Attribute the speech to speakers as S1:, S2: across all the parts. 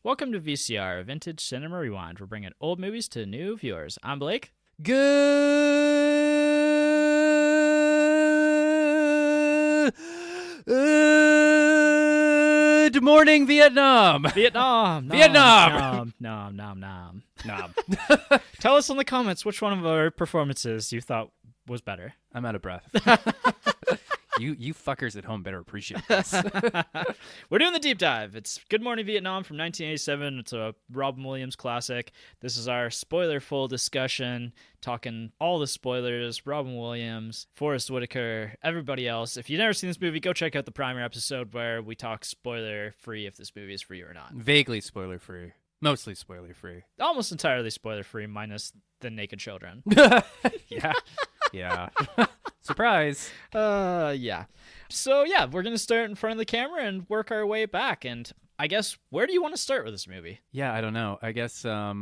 S1: Welcome to VCR, Vintage Cinema Rewind. We're bringing old movies to new viewers. I'm Blake.
S2: Good morning, Vietnam.
S1: Vietnam.
S2: Vietnam.
S1: Nom. Tell us in the comments which one of our performances you thought was better.
S2: I'm out of breath. You fuckers at home better appreciate this.
S1: We're doing the deep dive. It's Good Morning Vietnam from 1987. It's a Robin Williams classic. This is our spoiler-full discussion, talking all the spoilers, Robin Williams, Forrest Whitaker, everybody else. If you've never seen this movie, go check out the primer episode where we talk spoiler-free if this movie is for you or not.
S2: Vaguely spoiler-free. Mostly spoiler-free.
S1: Almost entirely spoiler-free, minus the naked children.
S2: Yeah. Surprise.
S1: Yeah. So, yeah, we're going to start in front of the camera and work our way back. And I guess, where do you want to start with this movie?
S2: Yeah, I don't know. I guess, I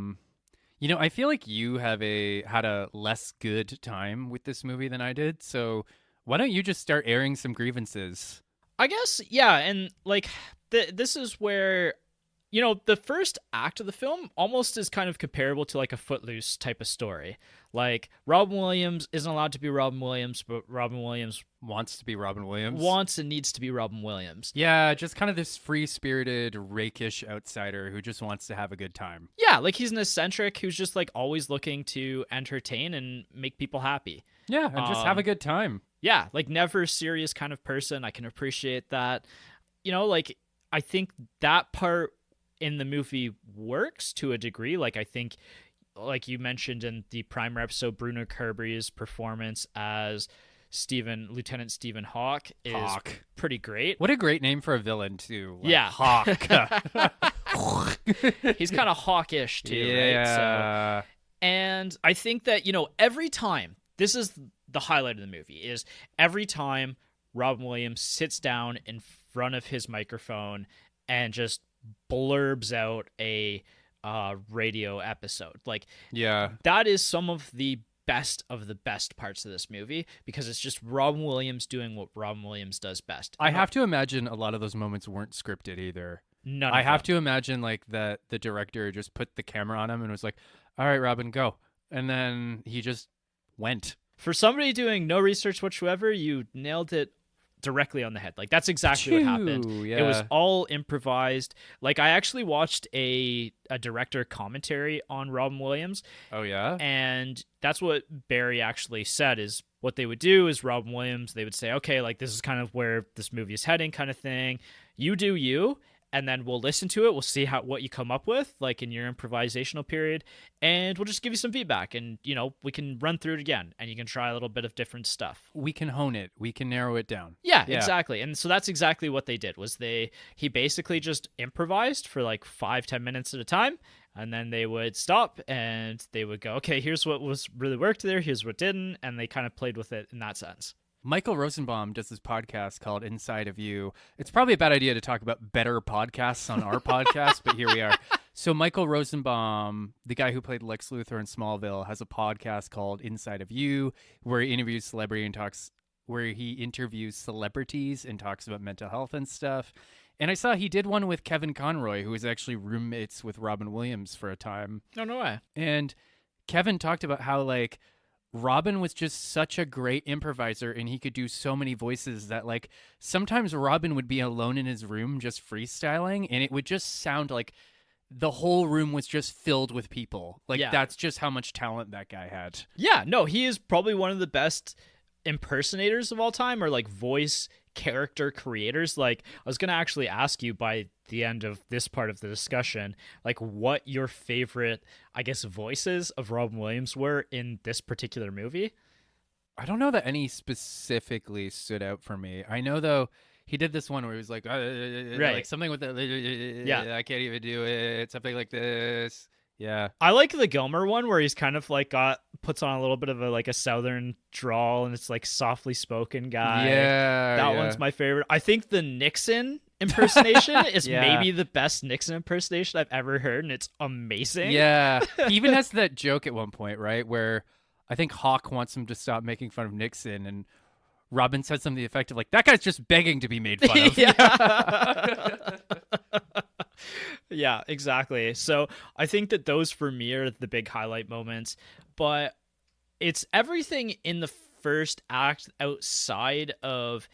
S2: feel like you had a less good time with this movie than I did. So why don't you just start airing some grievances?
S1: I guess, yeah. And, this is where, the first act of the film almost is kind of comparable to, a Footloose type of story. Robin Williams isn't allowed to be Robin Williams, but Robin Williams
S2: wants to be Robin Williams.
S1: Wants and needs to be Robin Williams.
S2: Yeah, just kind of this free-spirited, rakish outsider who just wants to have a good time.
S1: Yeah, he's an eccentric who's just, always looking to entertain and make people happy.
S2: Yeah, and just have a good time.
S1: Yeah, never a serious kind of person. I can appreciate that. I think that part in the movie works to a degree. I think, like you mentioned in the primer episode, Bruno Kirby's performance as Lieutenant Stephen Hawke is pretty great.
S2: What a great name for a villain, too.
S1: Yeah.
S2: Hawk.
S1: He's kind of hawkish, too,
S2: yeah.
S1: Right? And I think that, every time, this is the highlight of the movie, is every time Robin Williams sits down in front of his microphone and just blurbs out a radio episode. That is some of the best parts of this movie, because it's just Robin Williams doing what Robin Williams does best.
S2: I have to imagine a lot of those moments weren't scripted either. I have to imagine that the director just put the camera on him and was like, all right, Robin, go. And then he just went.
S1: For somebody doing no research whatsoever, you nailed it directly on the head. That's exactly what happened.
S2: Yeah.
S1: It was all improvised. I actually watched a director commentary on Robin Williams.
S2: Oh yeah.
S1: And that's what Barry actually said, is what they would do is Robin Williams, they would say, okay, this is kind of where this movie is heading, kind of thing. You do you, and then we'll listen to it. We'll see what you come up with, in your improvisational period, and we'll just give you some feedback. And, we can run through it again, and you can try a little bit of different stuff.
S2: We can hone it. We can narrow it down.
S1: Yeah, exactly. And so that's exactly what they did, was he basically just improvised for 5-10 minutes at a time, and then they would stop and they would go, okay, here's what was really worked there, here's what didn't, and they kind of played with it in that sense.
S2: Michael Rosenbaum does this podcast called Inside of You. It's probably a bad idea to talk about better podcasts on our podcast, but here we are. So Michael Rosenbaum, the guy who played Lex Luthor in Smallville, has a podcast called Inside of You, where he interviews celebrities and talks about mental health and stuff. And I saw he did one with Kevin Conroy, who was actually roommates with Robin Williams for a time.
S1: Oh, no way.
S2: And Kevin talked about how, Robin was just such a great improviser, and he could do so many voices that sometimes Robin would be alone in his room just freestyling, and it would just sound like the whole room was just filled with people. That's just how much talent that guy had.
S1: Yeah, no, he is probably one of the best impersonators of all time, or voice character creators. I was going to actually ask you by the end of this part of the discussion, what your favorite, I guess, voices of Robin Williams were in this particular movie.
S2: I don't know that any specifically stood out for me. I know, though, he did this one where he was right. Something with the, I can't even do it, something like this. Yeah.
S1: I like the Gilmer one where he's kind of puts on a little bit of a southern drawl, and it's softly spoken guy.
S2: Yeah.
S1: That one's my favorite. I think the Nixon impersonation is maybe the best Nixon impersonation I've ever heard, and it's amazing.
S2: Yeah. He even has that joke at one point, right, where I think Hawk wants him to stop making fun of Nixon, and Robin said something to the effect of that guy's just begging to be made fun of.
S1: Yeah, exactly. So I think that those for me are the big highlight moments, but it's everything in the first act outside of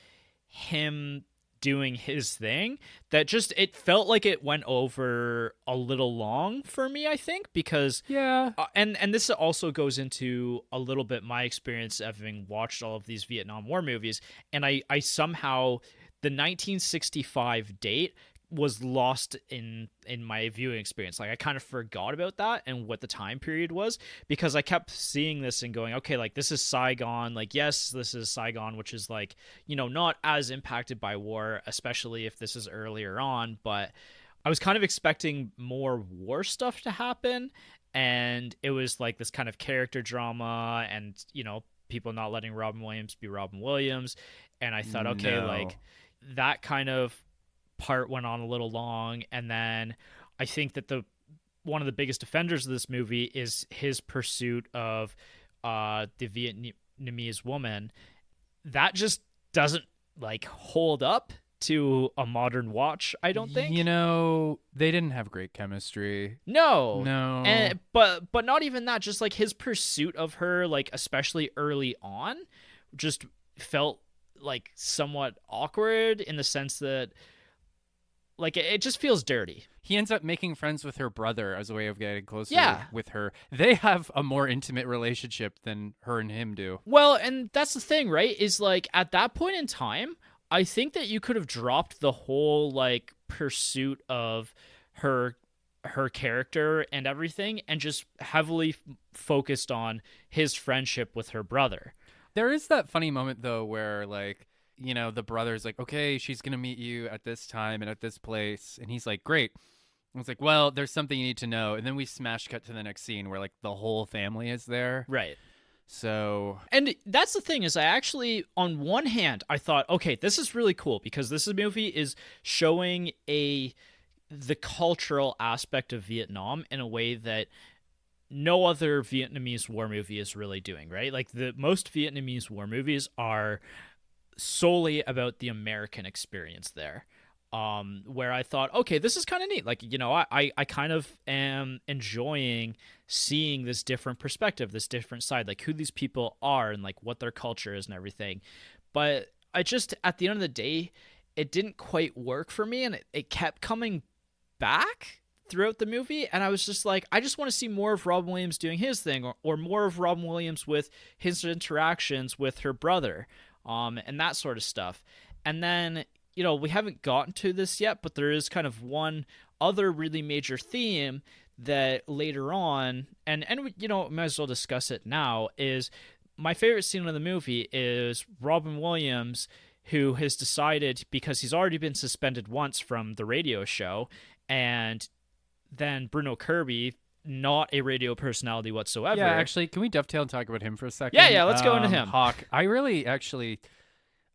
S1: him doing his thing that just it felt like it went over a little long for me, I think, because
S2: Yeah.
S1: and this also goes into a little bit my experience of having watched all of these Vietnam War movies, and I somehow the 1965 date was lost in my viewing experience. Like I kind of forgot about that and what the time period was, because I kept seeing this and going, okay, like this is Saigon, like yes, this is Saigon, which is like, you know, not as impacted by war, especially if this is earlier on, but I was kind of expecting more war stuff to happen, and it was like this kind of character drama and, you know, people not letting Robin Williams be Robin Williams, and I thought, okay,
S2: No.
S1: like that kind of part went on a little long. And then I think that the one of the biggest offenders of this movie is his pursuit of the Vietnamese woman. That just doesn't like hold up to a modern watch, I don't think.
S2: You know, they didn't have great chemistry.
S1: No.
S2: No.
S1: And but not even that, just like his pursuit of her, like especially early on, just felt like somewhat awkward in the sense that like it just feels dirty.
S2: He ends up making friends with her brother as a way of getting closer
S1: Yeah.
S2: with her. They have a more intimate relationship than her and him do.
S1: Well, and that's the thing, right? Is like at that point in time, I think that you could have dropped the whole like pursuit of her character and everything and just heavily focused on his friendship with her brother.
S2: There is that funny moment, though, where, like, you know, the brother's like, okay, she's going to meet you at this time and at this place. And he's like, great. And it's like, well, there's something you need to know. And then we smash cut to the next scene where, like, the whole family is there.
S1: Right.
S2: So.
S1: And that's the thing is I actually, on one hand, I thought, okay, this is really cool because this movie is showing the cultural aspect of Vietnam in a way that no other Vietnamese war movie is really doing, right? Like the most Vietnamese war movies are solely about the American experience there. Where I thought, okay, this is kind of neat. Like, you know, I kind of am enjoying seeing this different perspective, this different side, like who these people are and like what their culture is and everything. But I just, at the end of the day, it didn't quite work for me, and it kept coming back throughout the movie, and I was just like, I just want to see more of Robin Williams doing his thing, or more of Robin Williams with his interactions with her brother, and that sort of stuff. And then, you know, we haven't gotten to this yet, but there is kind of one other really major theme that later on, and you know, might as well discuss it now, is my favorite scene in the movie is Robin Williams, who has decided, because he's already been suspended once from the radio show, and then Bruno Kirby, not a radio personality whatsoever.
S2: Yeah, actually, can we dovetail and talk about him for a second?
S1: Yeah, let's go into him.
S2: Hawk. I actually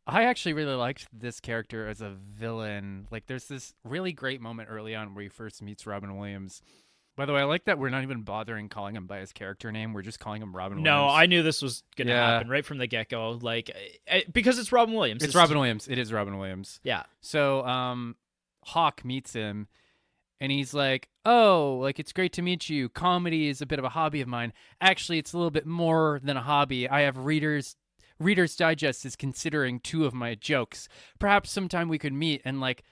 S2: really liked this character as a villain. Like, there's this really great moment early on where he first meets Robin Williams. By the way, I like that we're not even bothering calling him by his character name. We're just calling him Robin Williams.
S1: No, I knew this was going to happen right from the get-go. Like, because it's Robin Williams.
S2: It's Robin Williams. It is Robin Williams.
S1: Yeah.
S2: So, Hawk meets him, and he's like, oh, like, it's great to meet you. Comedy is a bit of a hobby of mine. Actually, it's a little bit more than a hobby. I have Reader's Digest is considering 2 of my jokes. Perhaps sometime we could meet and, like,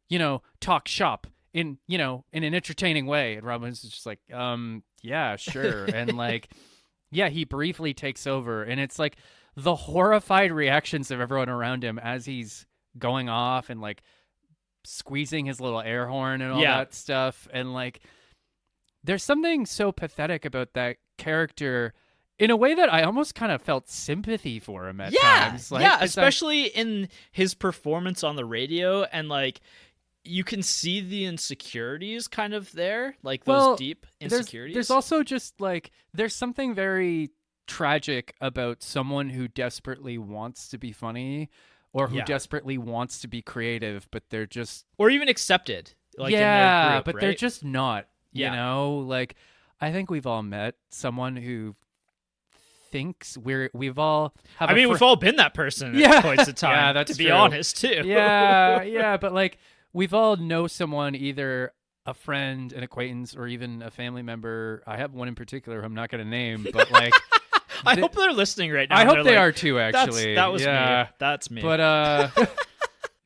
S2: you know, talk shop in an entertaining way. And Robin's just like, yeah, sure. And, like, yeah, he briefly takes over. And it's like the horrified reactions of everyone around him as he's going off and, like, squeezing his little air horn and all that stuff. And, like, there's something so pathetic about that character in a way that I almost kind of felt sympathy for him at times. Like,
S1: yeah, especially in his performance on the radio, and like you can see the insecurities kind of there, like those deep insecurities.
S2: There's also just like there's something very tragic about someone who desperately wants to be funny or who desperately wants to be creative, but they're just
S1: or even accepted. Like in their group,
S2: but
S1: right?
S2: they're just not. You know, like I think we've all met someone who thinks we've all have
S1: we've all been that person at points of time.
S2: Yeah, that's
S1: to be
S2: true.
S1: honest too.
S2: yeah, but like we've all know someone either a friend, an acquaintance, or even a family member. I have one in particular who I'm not going to name, but like,
S1: I hope they're listening right now.
S2: I hope they
S1: like,
S2: are too. Actually,
S1: that was
S2: yeah.
S1: me. That's me.
S2: But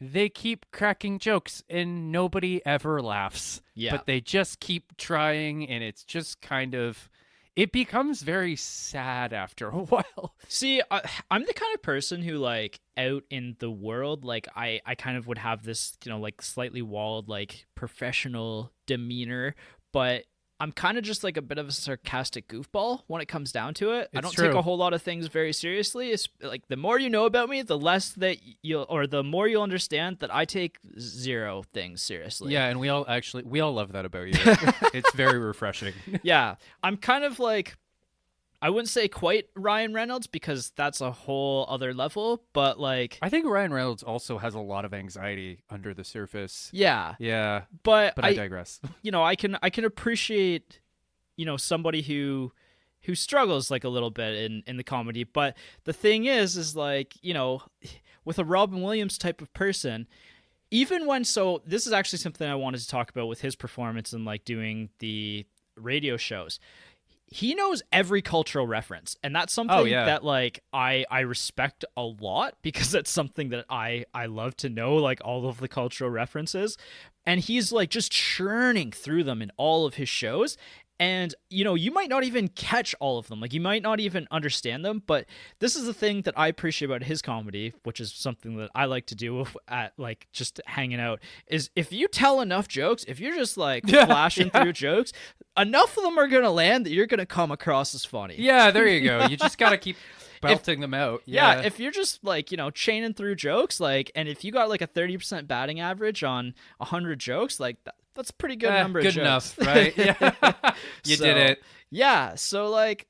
S2: they keep cracking jokes and nobody ever laughs.
S1: Yeah.
S2: But they just keep trying, and it's just kind of. It becomes very sad after a while.
S1: See, I'm the kind of person who, like, out in the world, like, I kind of would have this, you know, like, slightly walled, like, professional demeanor, but I'm kind of just, like, a bit of a sarcastic goofball when it comes down to it. I don't take a whole lot of things very seriously. It's, like, the more you know about me, the less that the more you'll understand that I take zero things seriously.
S2: Yeah, and we all love that about you. It's very refreshing.
S1: Yeah, I'm kind of like, I wouldn't say quite Ryan Reynolds because that's a whole other level, but like,
S2: I think Ryan Reynolds also has a lot of anxiety under the surface.
S1: Yeah.
S2: Yeah.
S1: But
S2: I digress.
S1: You know, I can appreciate, you know, somebody who struggles like a little bit in the comedy, but the thing is like, you know, with a Robin Williams type of person, even when, so this is actually something I wanted to talk about with his performance and like doing the radio shows. He knows every cultural reference, and that's something that like I respect a lot because it's something that I love to know, like all of the cultural references, and he's like just churning through them in all of his shows. And, you know, you might not even catch all of them. Like, you might not even understand them. But this is the thing that I appreciate about his comedy, which is something that I like to do at, like, just hanging out, is if you tell enough jokes, if you're just, like, flashing through jokes, enough of them are going to land that you're going to come across as funny.
S2: Yeah, there you go. You just got to keep belting them out.
S1: Yeah, if you're just, like, you know, chaining through jokes, like, and if you got, like, a 30% batting average on 100 jokes, like, that's a pretty good number of jokes.
S2: Good enough, right? Yeah. You did it.
S1: Yeah, so like,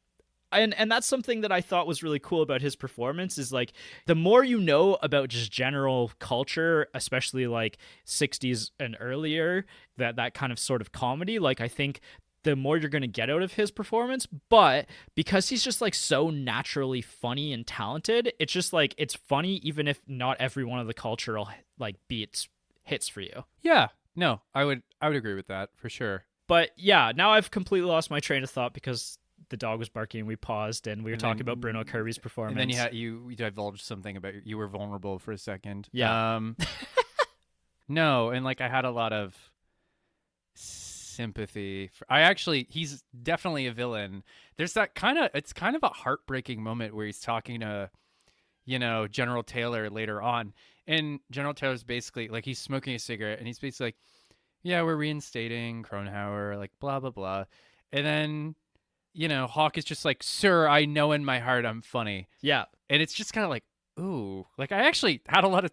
S1: and that's something that I thought was really cool about his performance is like, the more you know about just general culture, especially like 60s and earlier, that kind of sort of comedy, like I think the more you're going to get out of his performance. But because he's just like so naturally funny and talented, it's just like, it's funny even if not every one of the cultural like beats hits for you.
S2: Yeah. No, I would agree with that for sure.
S1: But yeah, now I've completely lost my train of thought because the dog was barking and we paused and we were talking about Bruno Kirby's performance.
S2: And then you divulged something about you were vulnerable for a second.
S1: Yeah.
S2: No, and like I had a lot of sympathy. He's definitely a villain. There's that it's kind of a heartbreaking moment where he's talking to, you know, General Taylor later on. And General Taylor's basically, like, he's smoking a cigarette, and he's basically like, yeah, we're reinstating Kronhauer, like, blah, blah, blah. And then, you know, Hawk is just like, sir, I know in my heart I'm funny.
S1: Yeah.
S2: And it's just kind of like, ooh. Like, I actually had a lot of,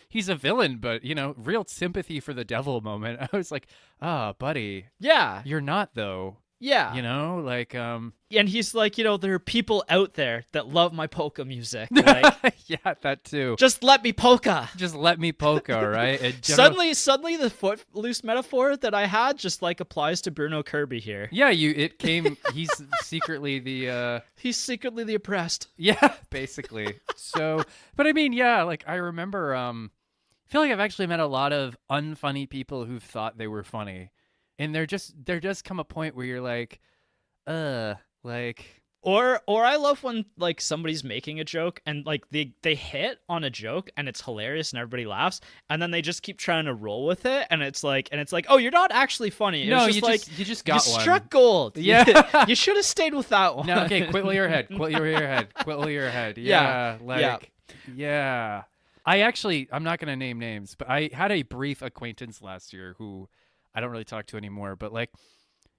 S2: he's a villain, but, you know, real sympathy for the devil moment. I was like, buddy.
S1: Yeah.
S2: You're not, though.
S1: Yeah.
S2: You know, like,
S1: and he's like, you know, there are people out there that love my polka music. Like,
S2: yeah, that too.
S1: Just let me polka.
S2: Just let me polka, right? And
S1: Suddenly the footloose metaphor that I had just like applies to Bruno Kirby here.
S2: Yeah, he's secretly
S1: he's secretly the oppressed.
S2: Yeah, basically. So, but I mean, yeah, like I remember, I feel like I've actually met a lot of unfunny people who thought they were funny. And there does come a point where you're like, like,
S1: or I love when like somebody's making a joke and like they hit on a joke and it's hilarious and everybody laughs and then they just keep trying to roll with it and it's like oh, you're not actually funny.
S2: No,
S1: it's just
S2: you just got
S1: you
S2: one.
S1: Struck gold.
S2: Yeah,
S1: you should have stayed with that one.
S2: No, okay, quit your head. Quit your head. Yeah, yeah. I'm not gonna name names, but I had a brief acquaintance last year who I don't really talk to anymore, but like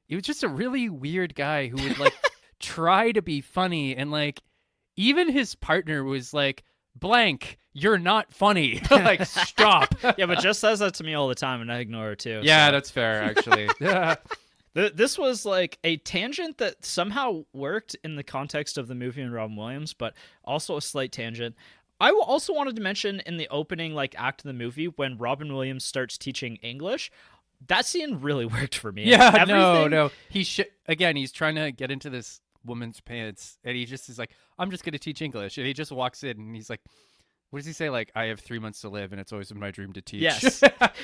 S2: he was just a really weird guy who would like try to be funny and like even his partner was like, blank, you're not funny. Like, stop.
S1: Yeah, but Jess says that to me all the time and I ignore her too.
S2: Yeah,
S1: so.
S2: That's fair actually. Yeah.
S1: This was like a tangent that somehow worked in the context of the movie and Robin Williams, but also a slight tangent. I also wanted to mention in the opening like act of the movie when Robin Williams starts teaching English, that scene really worked for me.
S2: Yeah, no. He's trying to get into this woman's pants, and he just is like, I'm just going to teach English. And he just walks in, and he's like, What does he say? Like, I have 3 months to live, and it's always been my dream to teach.
S1: Yes.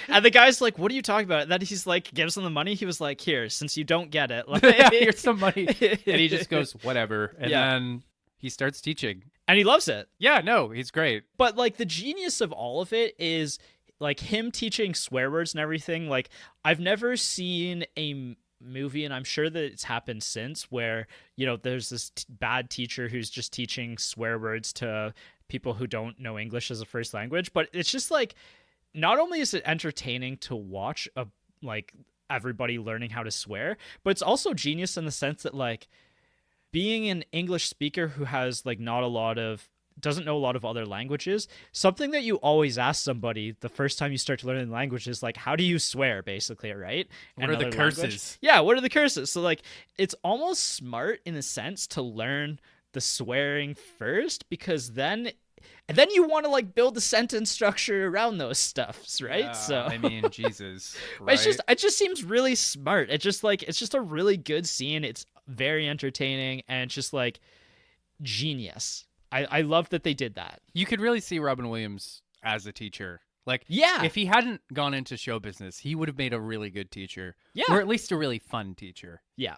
S1: And the guy's like, what are you talking about? And then he's like, gives him the money. He was like, here, since you don't get it. Like,
S2: Here's some money. And he just goes, whatever. And then he starts teaching.
S1: And he loves it.
S2: Yeah, no, he's great.
S1: But like the genius of all of it is like him teaching swear words and everything. Like I've never seen a movie, and I'm sure that it's happened since, where, you know, there's this bad teacher who's just teaching swear words to people who don't know English as a first language. But it's just like, not only is it entertaining to watch like everybody learning how to swear, but it's also genius in the sense that like being an English speaker who has like doesn't know a lot of other languages, something that you always ask somebody the first time you start to learn the language is like, how do you swear, basically, right?
S2: What are the curses?
S1: Yeah, what are the curses? So like it's almost smart in a sense to learn the swearing first, because then you want to like build the sentence structure around those stuffs, right?
S2: Yeah,
S1: so
S2: I mean, Jesus. Right?
S1: it just seems really smart. It's just a really good scene. It's very entertaining, and it's just like genius. I love that they did that.
S2: You could really see Robin Williams as a teacher. Like,
S1: yeah,
S2: if he hadn't gone into show business, he would have made a really good teacher.
S1: Yeah.
S2: Or at least a really fun teacher.
S1: Yeah.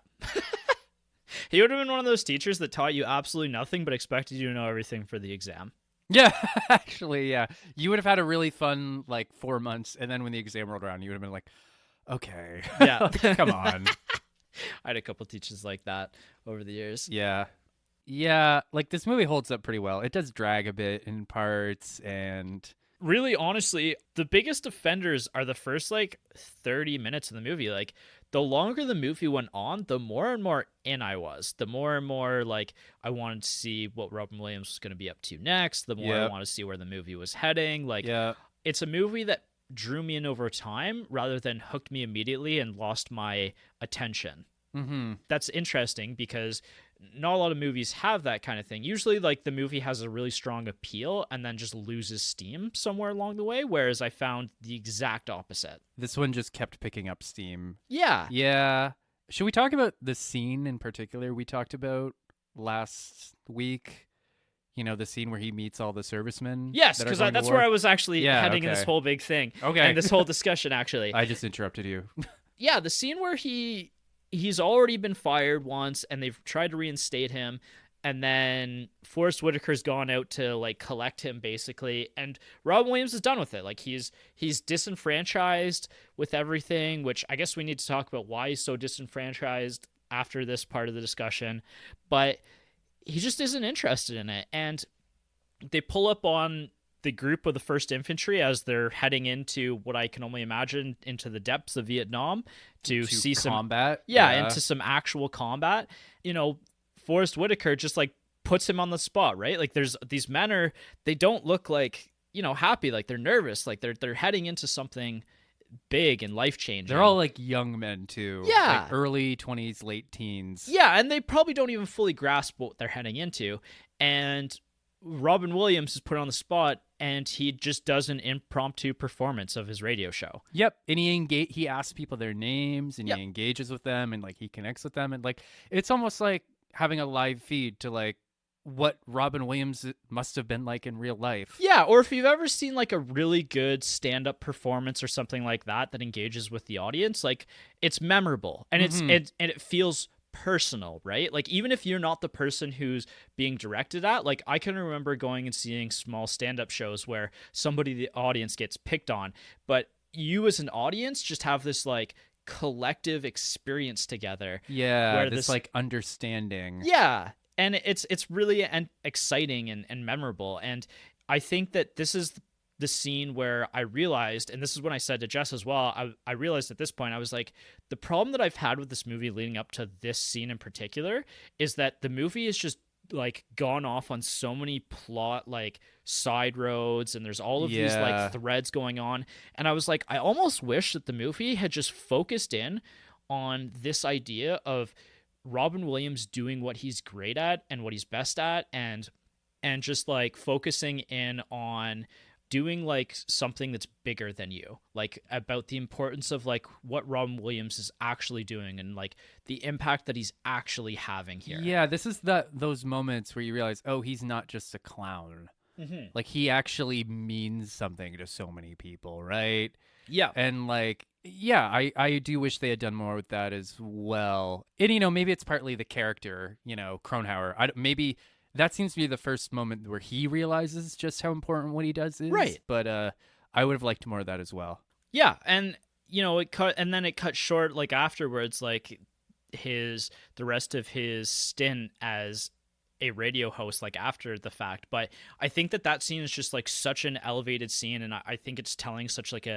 S1: He would have been one of those teachers that taught you absolutely nothing but expected you to know everything for the exam.
S2: Yeah, actually, yeah. You would have had a really fun, like, 4 months, and then when the exam rolled around, you would have been like, okay.
S1: Yeah.
S2: Come on.
S1: I had a couple teachers like that over the years.
S2: Yeah. Yeah, like, this movie holds up pretty well. It does drag a bit in parts, and
S1: really, honestly, the biggest offenders are the first like 30 minutes of the movie. Like the longer the movie went on, the more and more in I was. The more and more like I wanted to see what Robin Williams was going to be up to next. The more I wanted to see where the movie was heading. Like it's a movie that drew me in over time rather than hooked me immediately and lost my attention.
S2: Mm-hmm.
S1: That's interesting because not a lot of movies have that kind of thing. Usually, like, the movie has a really strong appeal and then just loses steam somewhere along the way, whereas I found the exact opposite.
S2: This one just kept picking up steam.
S1: Yeah.
S2: Yeah. Should we talk about the scene in particular we talked about last week? You know, the scene where he meets all the servicemen?
S1: Yes, because that's where I was actually heading in this whole big thing.
S2: Okay.
S1: And this whole discussion, actually.
S2: I just interrupted you.
S1: Yeah, the scene where he's already been fired once and they've tried to reinstate him, and then Forrest Whitaker's gone out to like collect him basically, and Robin Williams is done with it. Like he's disenfranchised with everything, which I guess we need to talk about why he's so disenfranchised after this part of the discussion, but he just isn't interested in it. And they pull up on the group of the 1st Infantry as they're heading into what I can only imagine into the depths of Vietnam to see some
S2: combat.
S1: Yeah, into some actual combat. You know, Forrest Whitaker just like puts him on the spot, right? Like there's these men they don't look like, you know, happy, like they're nervous, like they're heading into something big and life-changing.
S2: They're all like young men too.
S1: Yeah.
S2: Like early 20s, late teens.
S1: Yeah, and they probably don't even fully grasp what they're heading into. And Robin Williams is put on the spot, and he just does an impromptu performance of his radio show.
S2: Yep, and he asks people their names, and he engages with them, and like he connects with them, and like it's almost like having a live feed to like what Robin Williams must have been like in real life.
S1: Yeah, or if you've ever seen like a really good stand-up performance or something like that engages with the audience, like it's memorable, and it feels personal, right? Like even if you're not the person who's being directed at, like I can remember going and seeing small stand-up shows where somebody in the audience gets picked on, but you as an audience just have this like collective experience together.
S2: Yeah, where this like understanding.
S1: Yeah, and it's really exciting and memorable. And I think that this is the scene where I realized, and this is when I said to Jess as well, I realized at this point, I was like, the problem that I've had with this movie leading up to this scene in particular is that the movie is just like gone off on so many plot like side roads, and there's all of these like threads going on. And I was like, I almost wish that the movie had just focused in on this idea of Robin Williams doing what he's great at and what he's best at, and just like focusing in on doing like something that's bigger than you, like about the importance of like what Robin Williams is actually doing and like the impact that he's actually having here.
S2: Yeah, this is those moments where you realize, oh, he's not just a clown.
S1: Mm-hmm.
S2: Like he actually means something to so many people, right?
S1: Yeah.
S2: And like, yeah, I do wish they had done more with that as well. And maybe it's partly the character, Kronhauer. Maybe that seems to be the first moment where he realizes just how important what he does is.
S1: Right.
S2: But I would have liked more of that as well.
S1: Yeah, and it cut short like afterwards, like the rest of his stint as a radio host, like after the fact. But I think that scene is just like such an elevated scene, and I think it's telling such like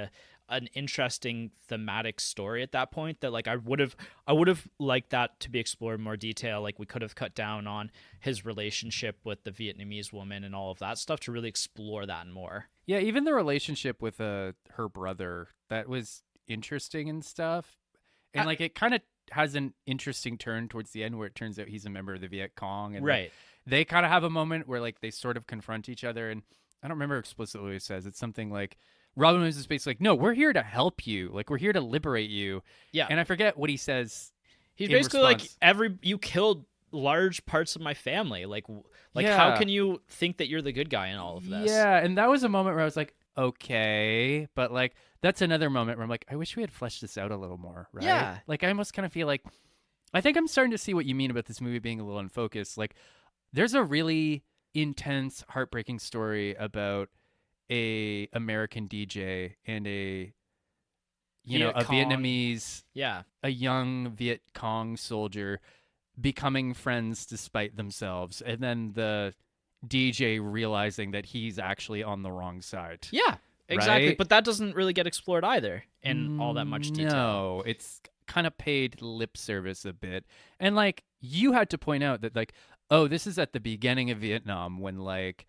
S1: an interesting thematic story at that point that like I would have liked that to be explored in more detail. Like we could have cut down on his relationship with the Vietnamese woman and all of that stuff to really explore that more.
S2: Yeah, even the relationship with her brother, that was interesting and stuff. And like it kind of has an interesting turn towards the end where it turns out he's a member of the Viet Cong, and
S1: Right.
S2: they kind of have a moment where like they sort of confront each other, and I don't remember explicitly what he says. It's something like Robin Williams is basically like, "No, we're here to help you. Like we're here to liberate you."
S1: Yeah.
S2: And I forget what he says.
S1: He's
S2: in
S1: basically
S2: response.
S1: like, you killed large parts of my family. Like
S2: Yeah.
S1: how can you think that you're the good guy in all of this?
S2: Yeah, and that was a moment where I was like, okay, but like that's another moment where I'm like, I wish we had fleshed this out a little more, right?
S1: Yeah.
S2: Like I almost kind of feel like I think I'm starting to see what you mean about this movie being a little unfocused. Like there's a really intense, heartbreaking story about a American DJ and a
S1: Viet
S2: a
S1: Cong.
S2: Vietnamese,
S1: Yeah.
S2: a young Viet Cong soldier becoming friends despite themselves, and then the DJ realizing that he's actually on the wrong side.
S1: Yeah. Exactly.
S2: Right?
S1: But that doesn't really get explored either in all that much detail.
S2: No, it's kind of paid lip service a bit. And like you had to point out that like, oh, this is at the beginning of Vietnam when like,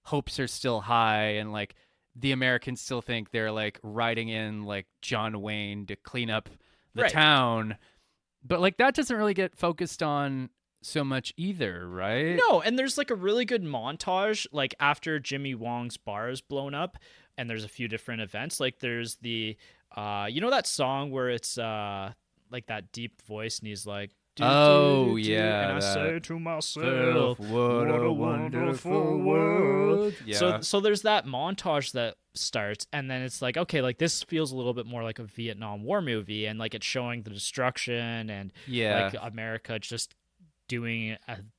S2: hopes are still high and like the Americans still think they're like riding in like John Wayne to clean up the
S1: Right.
S2: town. But like that doesn't really get focused on so much either, right?
S1: No, and there's like a really good montage like after Jimmy Wong's bar is blown up, and there's a few different events. Like there's the that song where it's like that deep voice and he's like, "Do,
S2: Oh,
S1: do, do,"
S2: yeah,
S1: and I
S2: that
S1: say to myself,
S2: what a wonderful world. Yeah.
S1: So there's that montage that starts, and then it's like, okay, like this feels a little bit more like a Vietnam War movie, and like it's showing the destruction and
S2: Yeah.
S1: like America just doing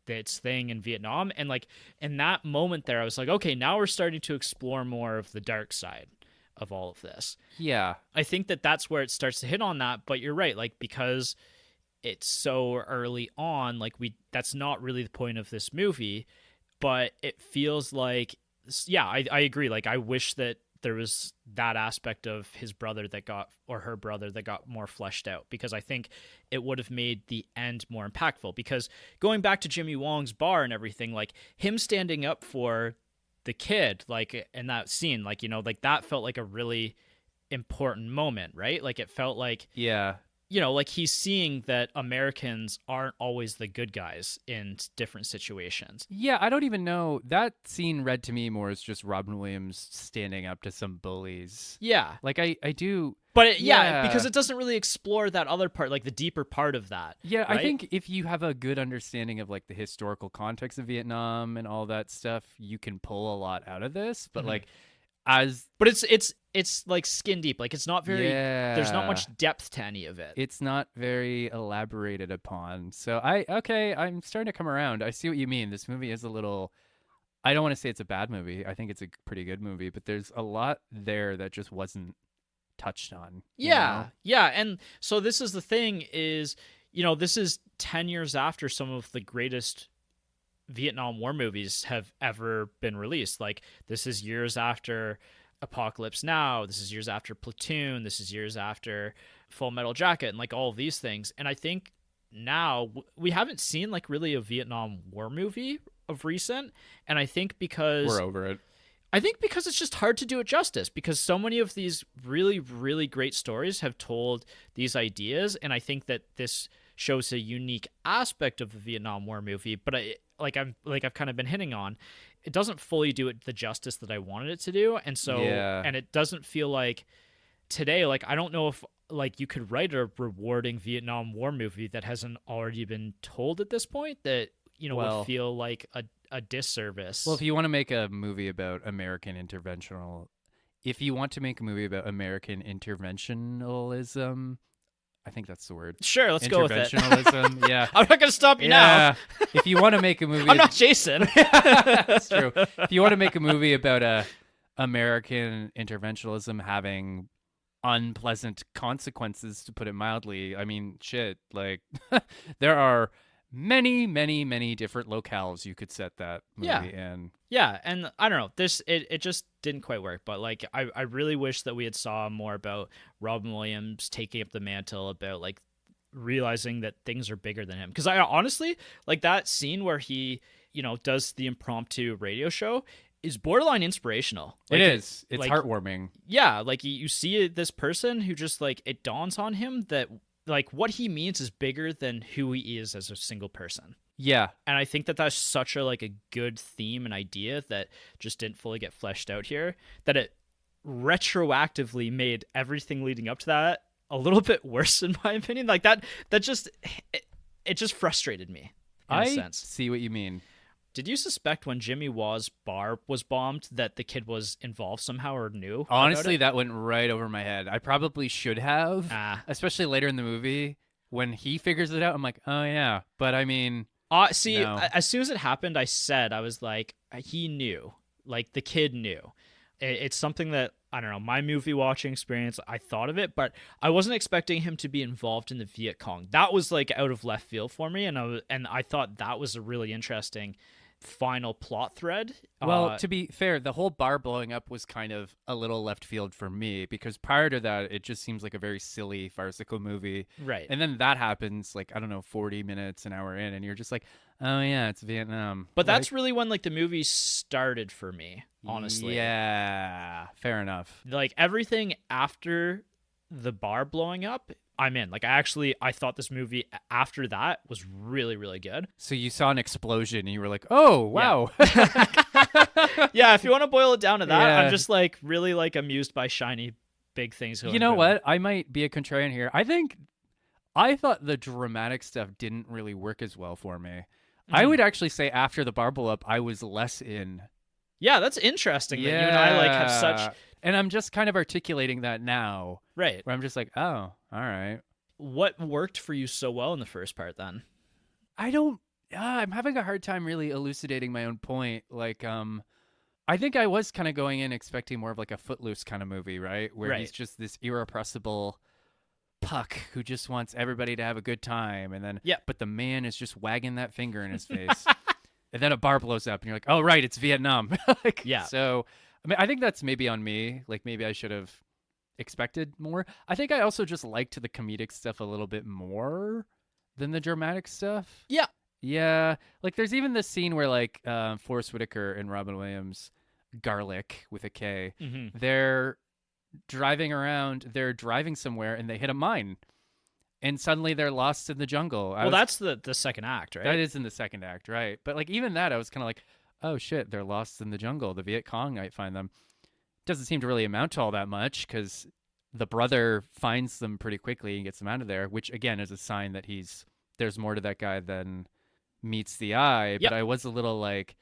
S1: its thing in Vietnam. And like in that moment there, I was like, okay, now we're starting to explore more of the dark side of all of this.
S2: Yeah.
S1: I think that's where it starts to hit on that. But you're right, like because it's so early on, like that's not really the point of this movie. But it feels like, yeah, I agree. Like I wish that there was that aspect of his brother or her brother that got more fleshed out, because I think it would have made the end more impactful. Because going back to Jimmy Wong's bar and everything, like him standing up for the kid, like in that scene, like, like that felt like a really important moment, right? Like it felt like,
S2: Yeah.
S1: like he's seeing that Americans aren't always the good guys in different situations.
S2: Yeah, I don't even know. That scene read to me more as just Robin Williams standing up to some bullies.
S1: Yeah.
S2: Like I do.
S1: But
S2: Yeah.
S1: because it doesn't really explore that other part, like the deeper part of that.
S2: Yeah,
S1: right?
S2: I think if you have a good understanding of like the historical context of Vietnam and all that stuff, you can pull a lot out of this. But like
S1: but it's like skin deep. Like it's not very there's not much depth to any of it.
S2: It's not very elaborated upon. So I'm starting to come around. I see what you mean. This movie is a little, I don't want to say it's a bad movie. I think it's a pretty good movie, but there's a lot there that just wasn't touched on.
S1: Yeah. Yeah, and so this is the thing is, this is 10 years after some of the greatest Vietnam War movies have ever been released. Like this is years after Apocalypse Now, this is years after Platoon, this is years after Full Metal Jacket, and like all of these things. And I think now we haven't seen like really a Vietnam War movie of recent, and I think because
S2: We're over it.
S1: I think because it's just hard to do it justice, because so many of these really, really great stories have told these ideas, and I think that this shows a unique aspect of the Vietnam War movie. But I've kind of been hitting on, it doesn't fully do it the justice that I wanted it to do, and so and it doesn't feel like today. Like I don't know if like you could write a rewarding Vietnam War movie that hasn't already been told at this point that would feel like a disservice.
S2: Well, if you want to make a movie about American interventional, if you want to make a movie about American interventionalism, I think that's the word.
S1: Sure, let's go with it.
S2: Interventionalism, yeah.
S1: I'm not gonna stop you now.
S2: If you want to make a movie,
S1: I'm not Jason.
S2: That's true. If you want to make a movie about American interventionalism having unpleasant consequences, to put it mildly, I mean, shit, like there are many, many, many different locales you could set that movie in.
S1: Yeah, and I don't know, it just didn't quite work, but like I really wish that we had saw more about Robin Williams taking up the mantle, about like realizing that things are bigger than him. Because I honestly, like that scene where he, does the impromptu radio show is borderline inspirational. Like,
S2: it is. It's
S1: like,
S2: heartwarming.
S1: Yeah, like you see this person who just like, it dawns on him that like what he means is bigger than who he is as a single person.
S2: Yeah.
S1: And I think that that's such a like a good theme and idea that just didn't fully get fleshed out here, that it retroactively made everything leading up to that a little bit worse, in my opinion. Like that just it just frustrated me in a sense.
S2: I see what you mean.
S1: Did you suspect when Jimmy Waugh's bar was bombed that the kid was involved somehow or knew?
S2: Honestly, that went right over my head. I probably should have, especially later in the movie. When he figures it out, I'm like, oh yeah. But I mean...
S1: see,
S2: no.
S1: As soon as it happened, I was like, he knew. Like, the kid knew. It's something that, I don't know, my movie watching experience, I thought of it, but I wasn't expecting him to be involved in the Viet Cong. That was, like, out of left field for me, and I thought that was a really interesting final plot thread.
S2: Well, to be fair, the whole bar blowing up was kind of a little left field for me, because prior to that, it just seems like a very silly, farcical movie.
S1: Right.
S2: And then that happens, like, I don't know, 40 minutes, an hour in, and you're just like, oh yeah, it's Vietnam.
S1: But that's really when, like, the movie started for me, honestly.
S2: Yeah, fair enough.
S1: Like, everything after the bar blowing up, I'm in. Like, I thought this movie after that was really, really good.
S2: So you saw an explosion and you were like, oh, wow.
S1: Yeah, yeah, if you want to boil it down to that,
S2: Yeah.
S1: I'm just like really like amused by shiny big things going
S2: You know
S1: boom.
S2: what? I might be a contrarian here. I thought the dramatic stuff didn't really work as well for me. I would actually say after the bar blow up, I was less in.
S1: Yeah, that's interesting that you and I like have such...
S2: And I'm just kind of articulating that now.
S1: Right.
S2: Where I'm just like, oh, all right.
S1: What worked for you so well in the first part then?
S2: I'm having a hard time really elucidating my own point. Like, I think I was kind of going in expecting more of like a Footloose kind of movie, right? Where he's just this irrepressible puck who just wants everybody to have a good time. And then, but the man is just wagging that finger in his face. And then a bar blows up and you're like, oh, right, it's Vietnam. So, I mean, I think that's maybe on me. Like, maybe I should have expected more. I think I also just liked the comedic stuff a little bit more than the dramatic stuff.
S1: Yeah.
S2: Yeah. Like, there's even this scene where, like, Forrest Whitaker and Robin Williams, Garlic with a K, they're driving somewhere and they hit a mine. And suddenly they're lost in the jungle.
S1: That's the second act, right?
S2: That is in the second act, right? But like even that, I was kind of like, oh shit, they're lost in the jungle. The Viet Cong might find them. Doesn't seem to really amount to all that much because the brother finds them pretty quickly and gets them out of there, which again is a sign that there's more to that guy than meets the eye. But I was a little like,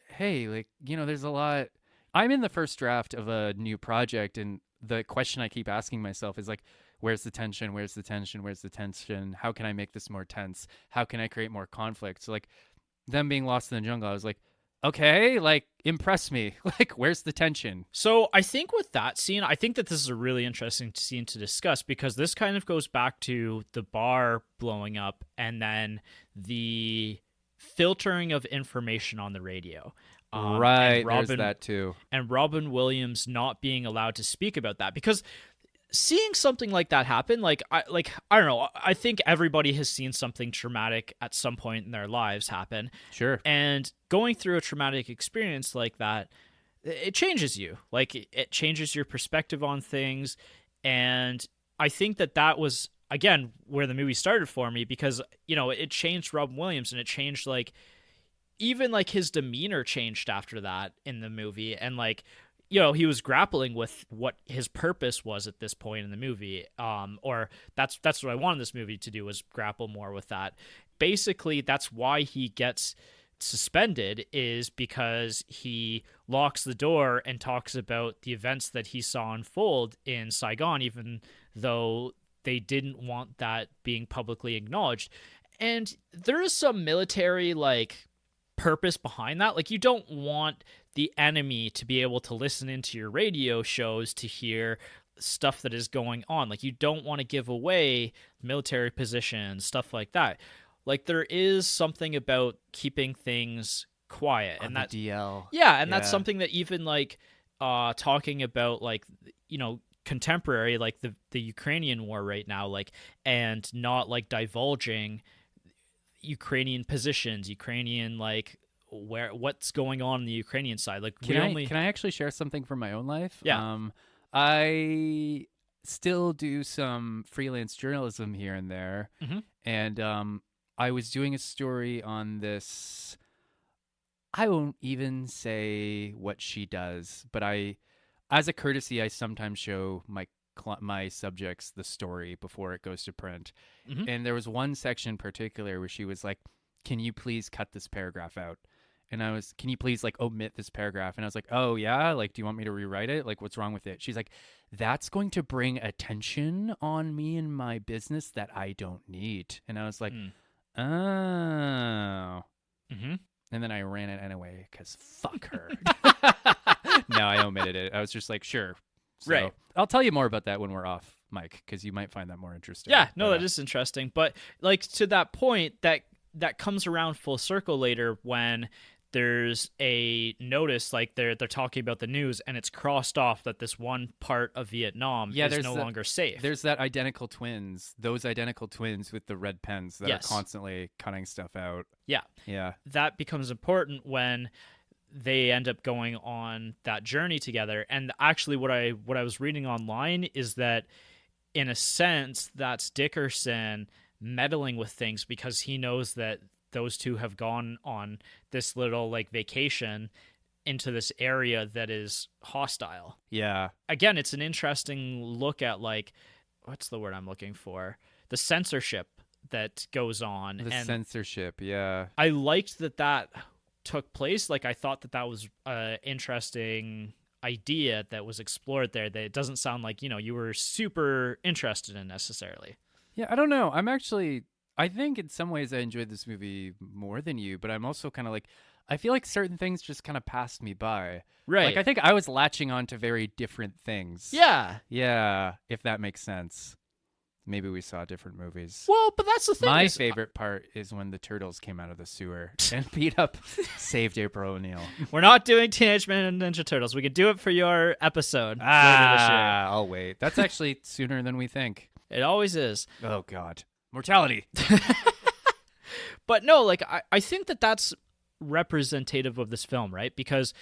S2: hey, like, there's a lot. I'm in the first draft of a new project, and the question I keep asking myself is like, where's the tension? Where's the tension? Where's the tension? How can I make this more tense? How can I create more conflict? So like them being lost in the jungle, I was like, okay, like impress me. Like, where's the tension?
S1: So I think with that scene, I think that this is a really interesting scene to discuss because this kind of goes back to the bar blowing up and then the filtering of information on the radio.
S2: Right, there's that too.
S1: And Robin Williams not being allowed to speak about that because seeing something like that happen, I don't know, I think everybody has seen something traumatic at some point in their lives happen.
S2: Sure.
S1: And going through a traumatic experience like that, it changes you. Like, it changes your perspective on things. And I think that was, again, where the movie started for me because, it changed Robin Williams and it changed, even, his demeanor changed after that in the movie. And, he was grappling with what his purpose was at this point in the movie. Or that's what I wanted this movie to do, was grapple more with that. Basically, that's why he gets suspended is because he locks the door and talks about the events that he saw unfold in Saigon, even though they didn't want that being publicly acknowledged. And there is some military like purpose behind that. Like, you don't want the enemy to be able to listen into your radio shows to hear stuff that is going on. Like, you don't want to give away military positions, stuff like that. Like, there is something about keeping things quiet,
S2: On
S1: and
S2: the
S1: that
S2: DL.
S1: yeah, and that's
S2: Yeah.
S1: something that even like talking about like contemporary, like the Ukrainian war right now, like, and not like divulging Ukrainian positions, Ukrainian like what's going on the Ukrainian side. Like,
S2: Can I actually share something from my own life?
S1: Yeah.
S2: I still do some freelance journalism here and there,
S1: Mhm.
S2: and I was doing a story on this. I won't even say what she does, but as a courtesy, I sometimes show my subjects the story before it goes to print.
S1: Mhm.
S2: And there was one section in particular where she was like, "Can you please cut this paragraph out?" And "Can you please like omit this paragraph?" And I was like, "Oh yeah, like, do you want me to rewrite it? Like, what's wrong with it?" She's like, "That's going to bring attention on me and my business that I don't need." And I was like,
S1: Mm.
S2: "Oh."
S1: Mhm.
S2: And then I ran it anyway because fuck her. No, I omitted it. I was just like, sure. So,
S1: Right.
S2: I'll tell you more about that when we're off, Mike, because you might find that more interesting.
S1: Yeah, no,
S2: But,
S1: that is interesting. But like, to that point, that comes around full circle later when there's a notice, like they're talking about the news, and it's crossed off that this one part of Vietnam
S2: Yeah,
S1: is
S2: there's
S1: no
S2: the-
S1: longer safe.
S2: There's those identical twins with the red pens that
S1: Yes.
S2: are constantly cutting stuff out.
S1: Yeah.
S2: Yeah.
S1: That becomes important when they end up going on that journey together. And actually, what I was reading online is that, in a sense, that's Dickerson meddling with things because he knows that those two have gone on this little like vacation into this area that is hostile.
S2: Yeah.
S1: Again, it's an interesting look at, like, what's the word I'm looking for? The censorship that goes on.
S2: The
S1: and
S2: censorship. Yeah.
S1: I liked that took place. Like, I thought that was an interesting idea that was explored there, that it doesn't sound like, you were super interested in necessarily.
S2: Yeah. I don't know. I think in some ways I enjoyed this movie more than you, but I'm also kind of like, I feel like certain things just kind of passed me by.
S1: Right.
S2: Like, I think I was latching on to very different things.
S1: Yeah.
S2: Yeah, if that makes sense. Maybe we saw different movies.
S1: Well, but that's the thing.
S2: My favorite part is when the turtles came out of the sewer and beat up Saved April O'Neil.
S1: We're not doing Teenage Mutant Ninja Turtles. We could do it for your episode later this year.
S2: I'll wait. That's actually sooner than we think.
S1: It always is.
S2: Oh, God. Mortality.
S1: But no, like, I think that's representative of this film, right? Because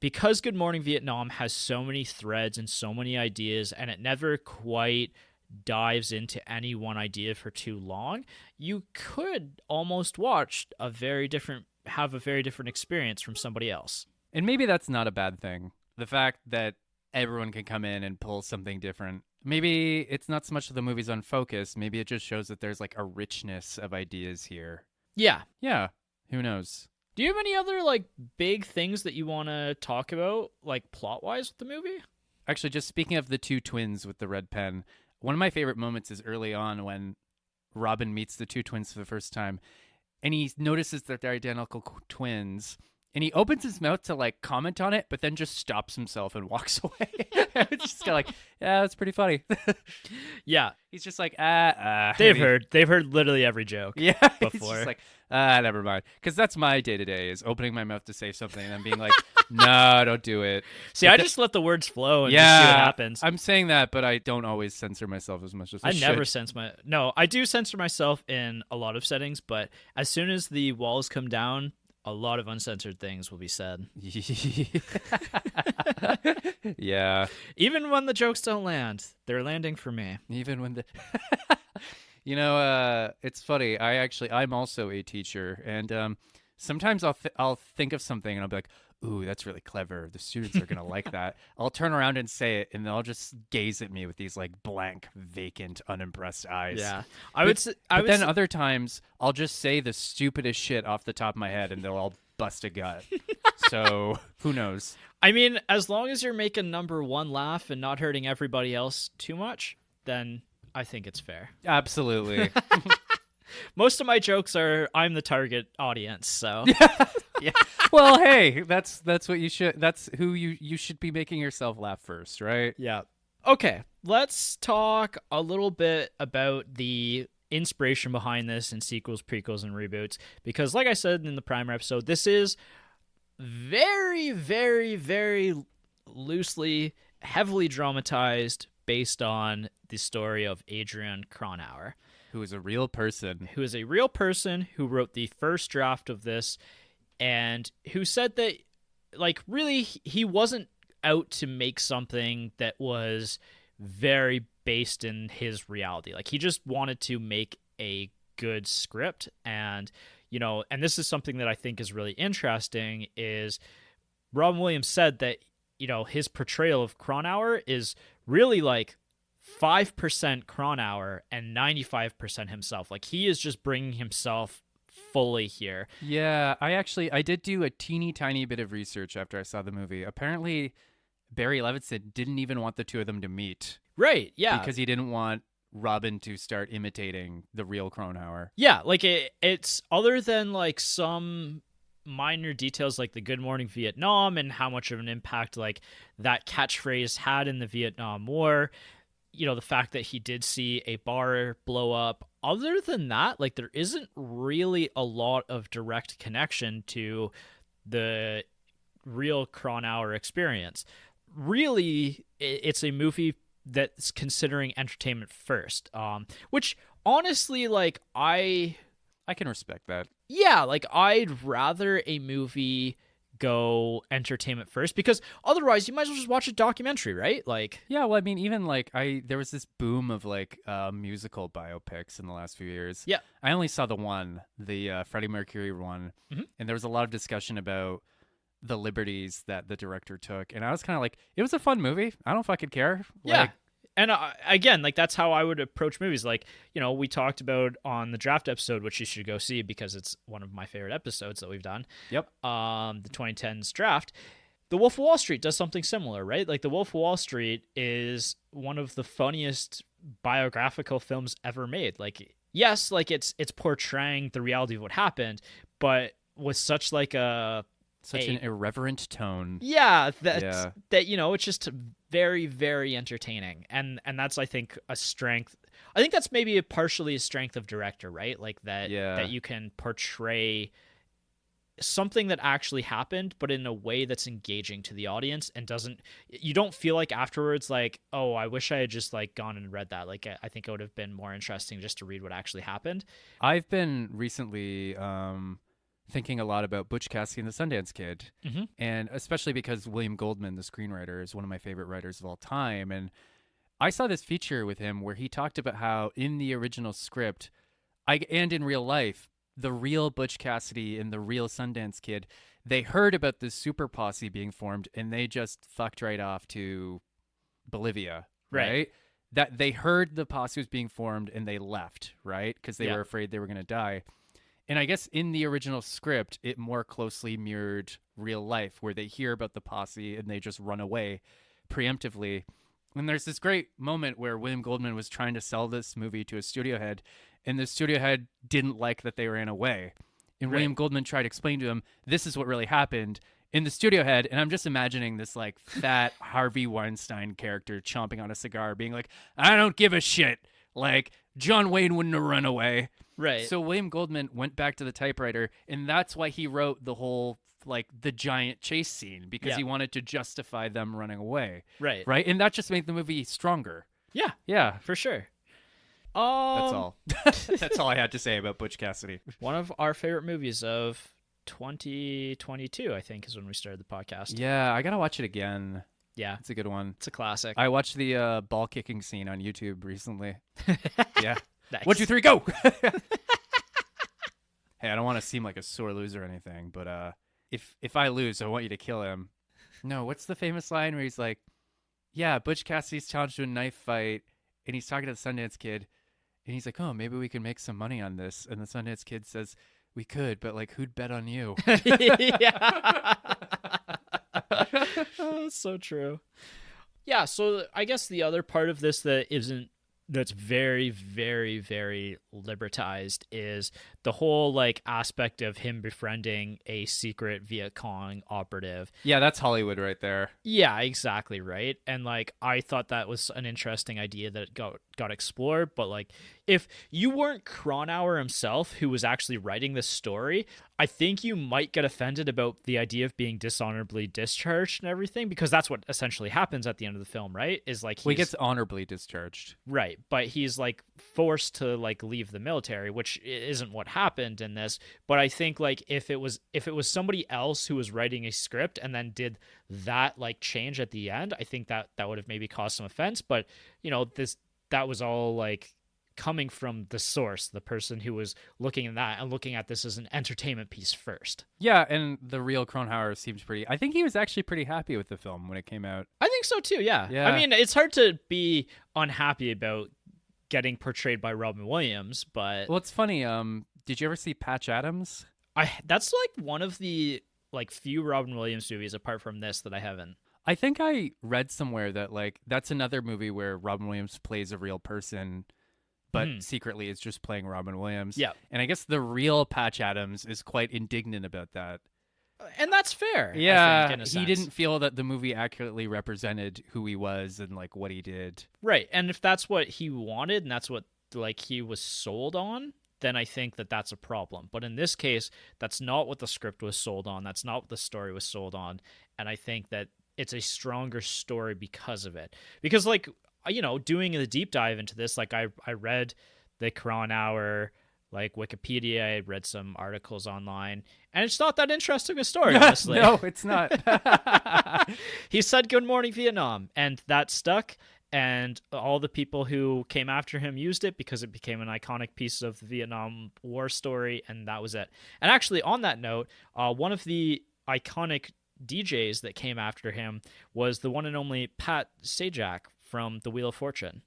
S1: Good Morning Vietnam has so many threads and so many ideas, and it never quite dives into any one idea for too long, you could almost have a very different experience from somebody else.
S2: And maybe that's not a bad thing. The fact that everyone can come in and pull something different. Maybe it's not so much that the movie's unfocused. Maybe it just shows that there's like a richness of ideas here.
S1: Yeah.
S2: Yeah. Who knows?
S1: Do you have any other like big things that you want to talk about, like plot-wise, with the movie?
S2: Actually, just speaking of the two twins with the red pen, one of my favorite moments is early on when Robin meets the two twins for the first time, and he notices that they're identical twins, and he opens his mouth to like comment on it, but then just stops himself and walks away. It's just kind of like, yeah, that's pretty funny.
S1: Yeah,
S2: He's just like,
S1: they've heard literally every joke.
S2: Yeah,
S1: before.
S2: He's just like, never mind. Because that's my day-to-day, is opening my mouth to say something and then being like, no, don't do it.
S1: See, I just let the words flow and just see what happens.
S2: I'm saying that, but I don't always censor myself as much as I should.
S1: never I do censor myself in a lot of settings, but as soon as the walls come down, a lot of uncensored things will be said.
S2: Yeah.
S1: Even when the jokes don't land, they're landing for me.
S2: Even when the... it's funny. I'm also a teacher, and sometimes I'll think of something and I'll be like, ooh, that's really clever. The students are going to like that. I'll turn around and say it, and they'll just gaze at me with these like blank, vacant, unimpressed eyes.
S1: Yeah.
S2: But then other times I'll just say the stupidest shit off the top of my head, and they'll all bust a gut. So who knows?
S1: I mean, as long as you're making number one laugh and not hurting everybody else too much, then I think it's fair.
S2: Absolutely.
S1: Most of my jokes are I'm the target audience, so
S2: Yeah. Well, hey, that's what you should. That's who you should be making yourself laugh first, right?
S1: yeah. Okay, let's talk a little bit about the inspiration behind this in sequels, prequels, and reboots. Because, like I said in the primer episode, this is very, very, very loosely, heavily dramatized based on the story of Adrian Cronauer,
S2: Who is a real person.
S1: who is a real person who wrote the first draft of this and who said that, like, really, he wasn't out to make something that was very based in his reality. Like, he just wanted to make a good script. And, you know, and this is something that I think is really interesting is Robin Williams said that, you know, his portrayal of Cronauer is really like 5% Cronauer and 95% himself. Like, he is just bringing himself fully here.
S2: Yeah, I did do a teeny tiny bit of research after I saw the movie. Apparently, Barry Levinson didn't even want the two of them to meet.
S1: Right, yeah.
S2: Because he didn't want Robin to start imitating the real Cronauer.
S1: Yeah, like it's other than like some minor details like the Good Morning Vietnam and how much of an impact like that catchphrase had in the Vietnam War, you know, the fact that he did see a bar blow up. Other than that, like there isn't really a lot of direct connection to the real Cronauer experience. Really, it's a movie that's considering entertainment first, which honestly, like
S2: I can respect that.
S1: yeah, like I'd rather a movie go entertainment first because otherwise you might as well just watch a documentary, right? Like,
S2: Yeah, well, I mean, even like there was this boom of like musical biopics in the last few years.
S1: yeah,
S2: I only saw the Freddie Mercury one,
S1: Mhm.
S2: and there was a lot of discussion about the liberties that the director took, and I was kind of like, it was a fun movie. I don't fucking care.
S1: yeah.
S2: Like,
S1: And again, like that's how I would approach movies. Like, you know, we talked about on the draft episode, which you should go see because it's one of my favorite episodes that we've done.
S2: Yep.
S1: The 2010s draft. The Wolf of Wall Street does something similar, right? Like The Wolf of Wall Street is one of the funniest biographical films ever made. Like, yes, like it's portraying the reality of what happened, but with such like
S2: Such an irreverent tone.
S1: yeah,
S2: Yeah.
S1: that you know, it's just very, very entertaining, and that's I think a strength. I think that's maybe partially a strength of director, right? Like that
S2: Yeah.
S1: that you can portray something that actually happened, but in a way that's engaging to the audience and you don't feel like afterwards like, oh, I wish I had just like gone and read that. Like I think it would have been more interesting just to read what actually happened.
S2: I've been recently thinking a lot about Butch Cassidy and the Sundance Kid,
S1: Mhm.
S2: and especially because William Goldman, the screenwriter, is one of my favorite writers of all time. And I saw this feature with him where he talked about how in the original script, and in real life, the real Butch Cassidy and the real Sundance Kid, they heard about this super posse being formed and they just fucked right off to Bolivia, right? That they heard the posse was being formed and they left, right? Because they
S1: Yeah.
S2: were afraid they were going to die. And I guess in the original script, it more closely mirrored real life where they hear about the posse and they just run away preemptively. And there's this great moment where William Goldman was trying to sell this movie to a studio head, and the studio head didn't like that they ran away. And
S1: Right.
S2: William Goldman tried to explain to him, this is what really happened. In the studio head, and I'm just imagining this like fat Harvey Weinstein character chomping on a cigar, being like, I don't give a shit. Like, John Wayne wouldn't have run away.
S1: Right.
S2: So William Goldman went back to the typewriter, and that's why he wrote the whole like the giant chase scene, because
S1: Yeah.
S2: he wanted to justify them running away.
S1: right.
S2: Right? And that just made the movie stronger.
S1: Yeah,
S2: Yeah.
S1: for sure.
S2: That's all. That's all I had to say about Butch Cassidy.
S1: One of our favorite movies of 2022, I think, is when we started the podcast.
S2: Yeah, I gotta watch it again.
S1: Yeah,
S2: It's a good one.
S1: it's a classic.
S2: I watched the ball kicking scene on YouTube recently. Yeah.
S1: Nice.
S2: 1, 2, 3, go! Hey, I don't want to seem like a sore loser or anything, but if I lose, I want you to kill him. No, what's the famous line where he's like, yeah, Butch Cassidy's challenged to a knife fight, and he's talking to the Sundance Kid, and he's like, oh, maybe we can make some money on this. And the Sundance Kid says, We could, but like, who'd bet on you?
S1: Yeah. That's so true. Yeah, so I guess the other part of this that's very, very, very libertized is the whole like aspect of him befriending a secret Viet Cong operative.
S2: Yeah, that's Hollywood right there.
S1: Yeah, exactly right. And like I thought that was an interesting idea that got explored, but like if you weren't Kronauer himself who was actually writing this story, I think you might get offended about the idea of being dishonorably discharged and everything, because that's what essentially happens at the end of the film, right? Is like
S2: he gets honorably discharged.
S1: Right, but he's like forced to like leave the military, which isn't what happened in this. But I think like if it was somebody else who was writing a script and then did that like change at the end, I think that would have maybe caused some offense. But that was all like coming from the source, the person who was looking at that and looking at this as an entertainment piece first.
S2: Yeah, and the real Kronauer seems I think he was actually pretty happy with the film when it came out.
S1: I think so too, yeah. I mean, it's hard to be unhappy about getting portrayed by Robin Williams, but...
S2: Well, it's funny, did you ever see Patch Adams?
S1: That's like one of the like few Robin Williams movies apart from this that I haven't.
S2: I think I read somewhere that like that's another movie where Robin Williams plays a real person, but secretly is just playing Robin Williams.
S1: Yeah.
S2: And I guess the real Patch Adams is quite indignant about that.
S1: And that's fair.
S2: Yeah,
S1: I think, in a sense.
S2: He didn't feel that the movie accurately represented who he was and like what he did.
S1: Right. And if that's what he wanted and that's what like he was sold on, then I think that that's a problem. But in this case, that's not what the script was sold on. That's not what the story was sold on. And I think that it's a stronger story because of it. Because like, doing the deep dive into this, like I read the Kronauer like Wikipedia, I read some articles online, and it's not that interesting a story, honestly.
S2: No, it's not.
S1: He said "Good Morning Vietnam," and that stuck, and all the people who came after him used it because it became an iconic piece of the Vietnam War story, and that was it. And actually, on that note, one of the iconic DJs that came after him was the one and only Pat Sajak from The Wheel of Fortune.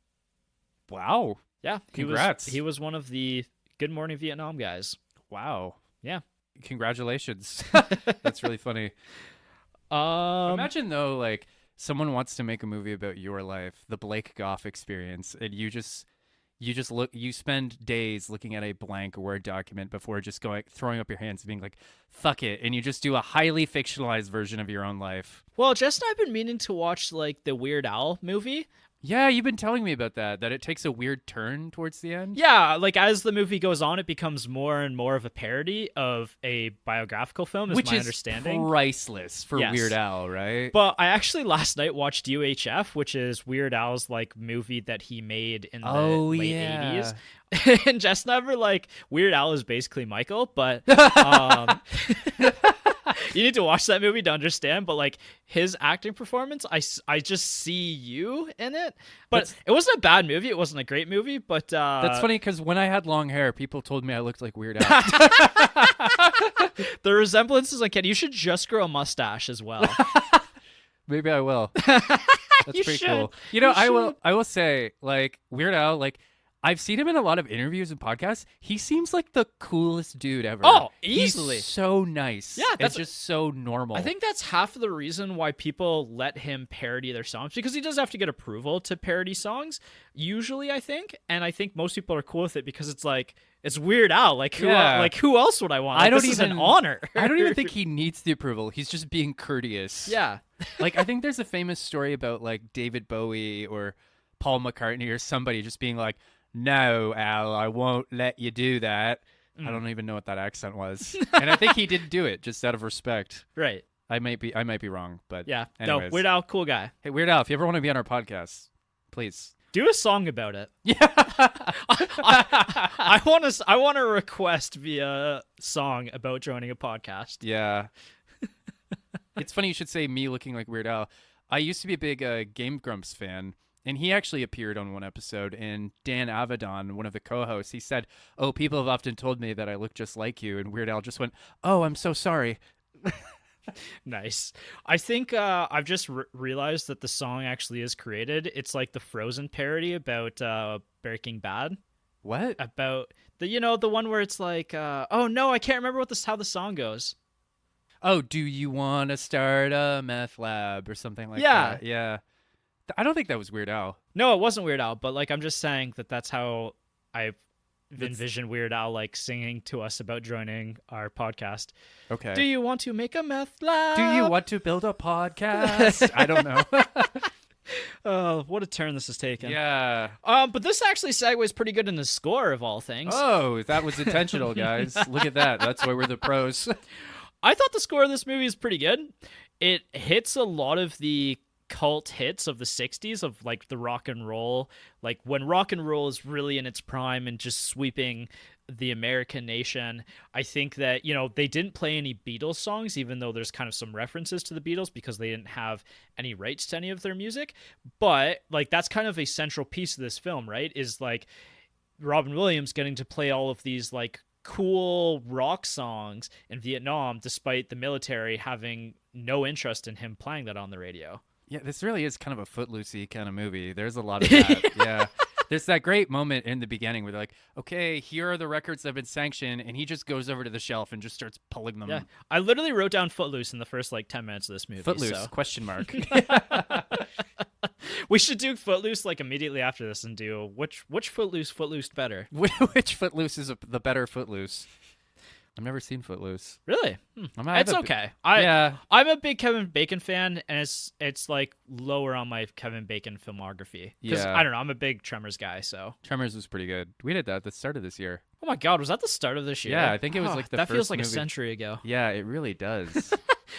S2: Wow.
S1: Yeah.
S2: Congrats.
S1: He was one of the Good Morning Vietnam guys.
S2: Wow.
S1: Yeah.
S2: Congratulations. That's really funny. Imagine though, like someone wants to make a movie about your life, the Blake Goff experience, and you spend days looking at a blank Word document before just throwing up your hands and being like, fuck it, and you just do a highly fictionalized version of your own life.
S1: Well, Jess and I've been meaning to watch like the Weird Al movie.
S2: Yeah, you've been telling me about that it takes a weird turn towards the end.
S1: Yeah, like as the movie goes on, it becomes more and more of a parody of a biographical film, is my understanding.
S2: Which is priceless for Weird Al, right?
S1: But I actually last night watched UHF, which is Weird Al's like movie that he made in the late 80s. And Jess never like Weird Al is basically Michael, but you need to watch that movie to understand, but like his acting performance, I just see you in it. But it wasn't a bad movie. It wasn't a great movie, but
S2: that's funny because when I had long hair, people told me I looked like Weird Al.
S1: The resemblance is uncanny. You should just grow a mustache as well.
S2: Maybe I will. That's pretty cool. I will say, like, Weird Al, like, I've seen him in a lot of interviews and podcasts. He seems like the coolest dude ever.
S1: Oh, easily.
S2: He's so nice.
S1: Yeah,
S2: that's just so normal.
S1: I think that's half of the reason why people let him parody their songs, because he does have to get approval to parody songs, usually, I think. And I think most people are cool with it because it's like, it's Weird Al. Like, who else would I want? Like, this is an honor.
S2: I don't even think he needs the approval. He's just being courteous.
S1: Yeah.
S2: Like, I think there's a famous story about, like, David Bowie or Paul McCartney or somebody just being like, no, Al, I won't let you do that. I don't even know what that accent was. And I think he didn't do it just out of respect.
S1: Right.
S2: I might be wrong, but
S1: yeah.
S2: anyways.
S1: No, Weird Al, cool guy.
S2: Hey, Weird Al, if you ever want to be on our podcast, please.
S1: Do a song about it.
S2: Yeah.
S1: I want to request via song about joining a podcast.
S2: Yeah. It's funny you should say me looking like Weird Al. I used to be a big Game Grumps fan. And he actually appeared on one episode, and Dan Avedon, one of the co-hosts, he said, "Oh, people have often told me that I look just like you," and Weird Al just went, "Oh, I'm so sorry."
S1: Nice. I think I've just realized that the song actually is created. It's like the Frozen parody about Breaking Bad.
S2: What?
S1: about the one where it's like, oh no, I can't remember how the song goes.
S2: Oh, do you want to start a meth lab or something like
S1: Yeah.
S2: that? Yeah. I don't think that was Weird Al.
S1: No, it wasn't Weird Al, but like I'm just saying that's how I envision Weird Al like singing to us about joining our podcast.
S2: Okay.
S1: Do you want to make a meth lab?
S2: Do you want to build a podcast? I don't know.
S1: Oh, what a turn this has taken.
S2: Yeah.
S1: But this actually segues pretty good in the score of all things.
S2: Oh, that was intentional, guys. Look at that. That's why we're the pros.
S1: I thought the score of this movie is pretty good. It hits a lot of the cult hits of the 60s of like the rock and roll, like when rock and roll is really in its prime and just sweeping the American nation. I think that, they didn't play any Beatles songs, even though there's kind of some references to the Beatles because they didn't have any rights to any of their music. But like that's kind of a central piece of this film, right? Is like Robin Williams getting to play all of these like cool rock songs in Vietnam, despite the military having no interest in him playing that on the radio.
S2: Yeah, this really is kind of a Footloosey kind of movie. There's a lot of that. Yeah. There's that great moment in the beginning where they're like, okay, here are the records that have been sanctioned. And he just goes over to the shelf and just starts pulling them.
S1: Yeah. I literally wrote down Footloose in the first like 10 minutes of this movie.
S2: Footloose,
S1: so.
S2: question mark.
S1: We should do Footloose like immediately after this and do which Footloose better.
S2: Which Footloose is the better Footloose? I've never seen Footloose.
S1: Really? It's okay.
S2: Yeah.
S1: I'm a big Kevin Bacon fan, and it's like lower on my Kevin Bacon filmography. Because
S2: Yeah.
S1: I don't know, I'm a big Tremors guy, so.
S2: Tremors was pretty good. We did that at the start of this year.
S1: Oh my god, was that the start of this year?
S2: Yeah, I think it was like the
S1: that
S2: first
S1: feels like
S2: movie.
S1: a century ago.
S2: Yeah, it really does.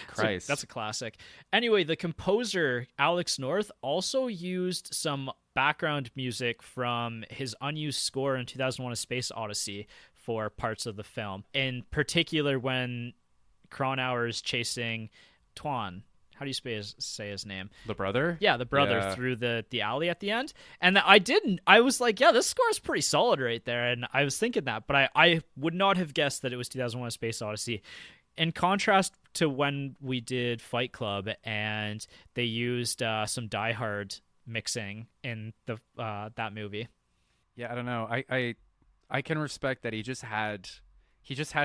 S2: Christ.
S1: That's a classic. Anyway, the composer Alex North also used some background music from his unused score in 2001: A Space Odyssey for parts of the film. In particular, when Cronauer is chasing Tuan. How do you say his name?
S2: The brother?
S1: Yeah, the brother through the alley at the end. And I was like, yeah, this score is pretty solid right there. And I was thinking that, but I would not have guessed that it was 2001: A Space Odyssey. In contrast to when we did Fight Club and they used some Die Hard mixing in the that movie.
S2: Yeah, I don't know. I can respect that he just had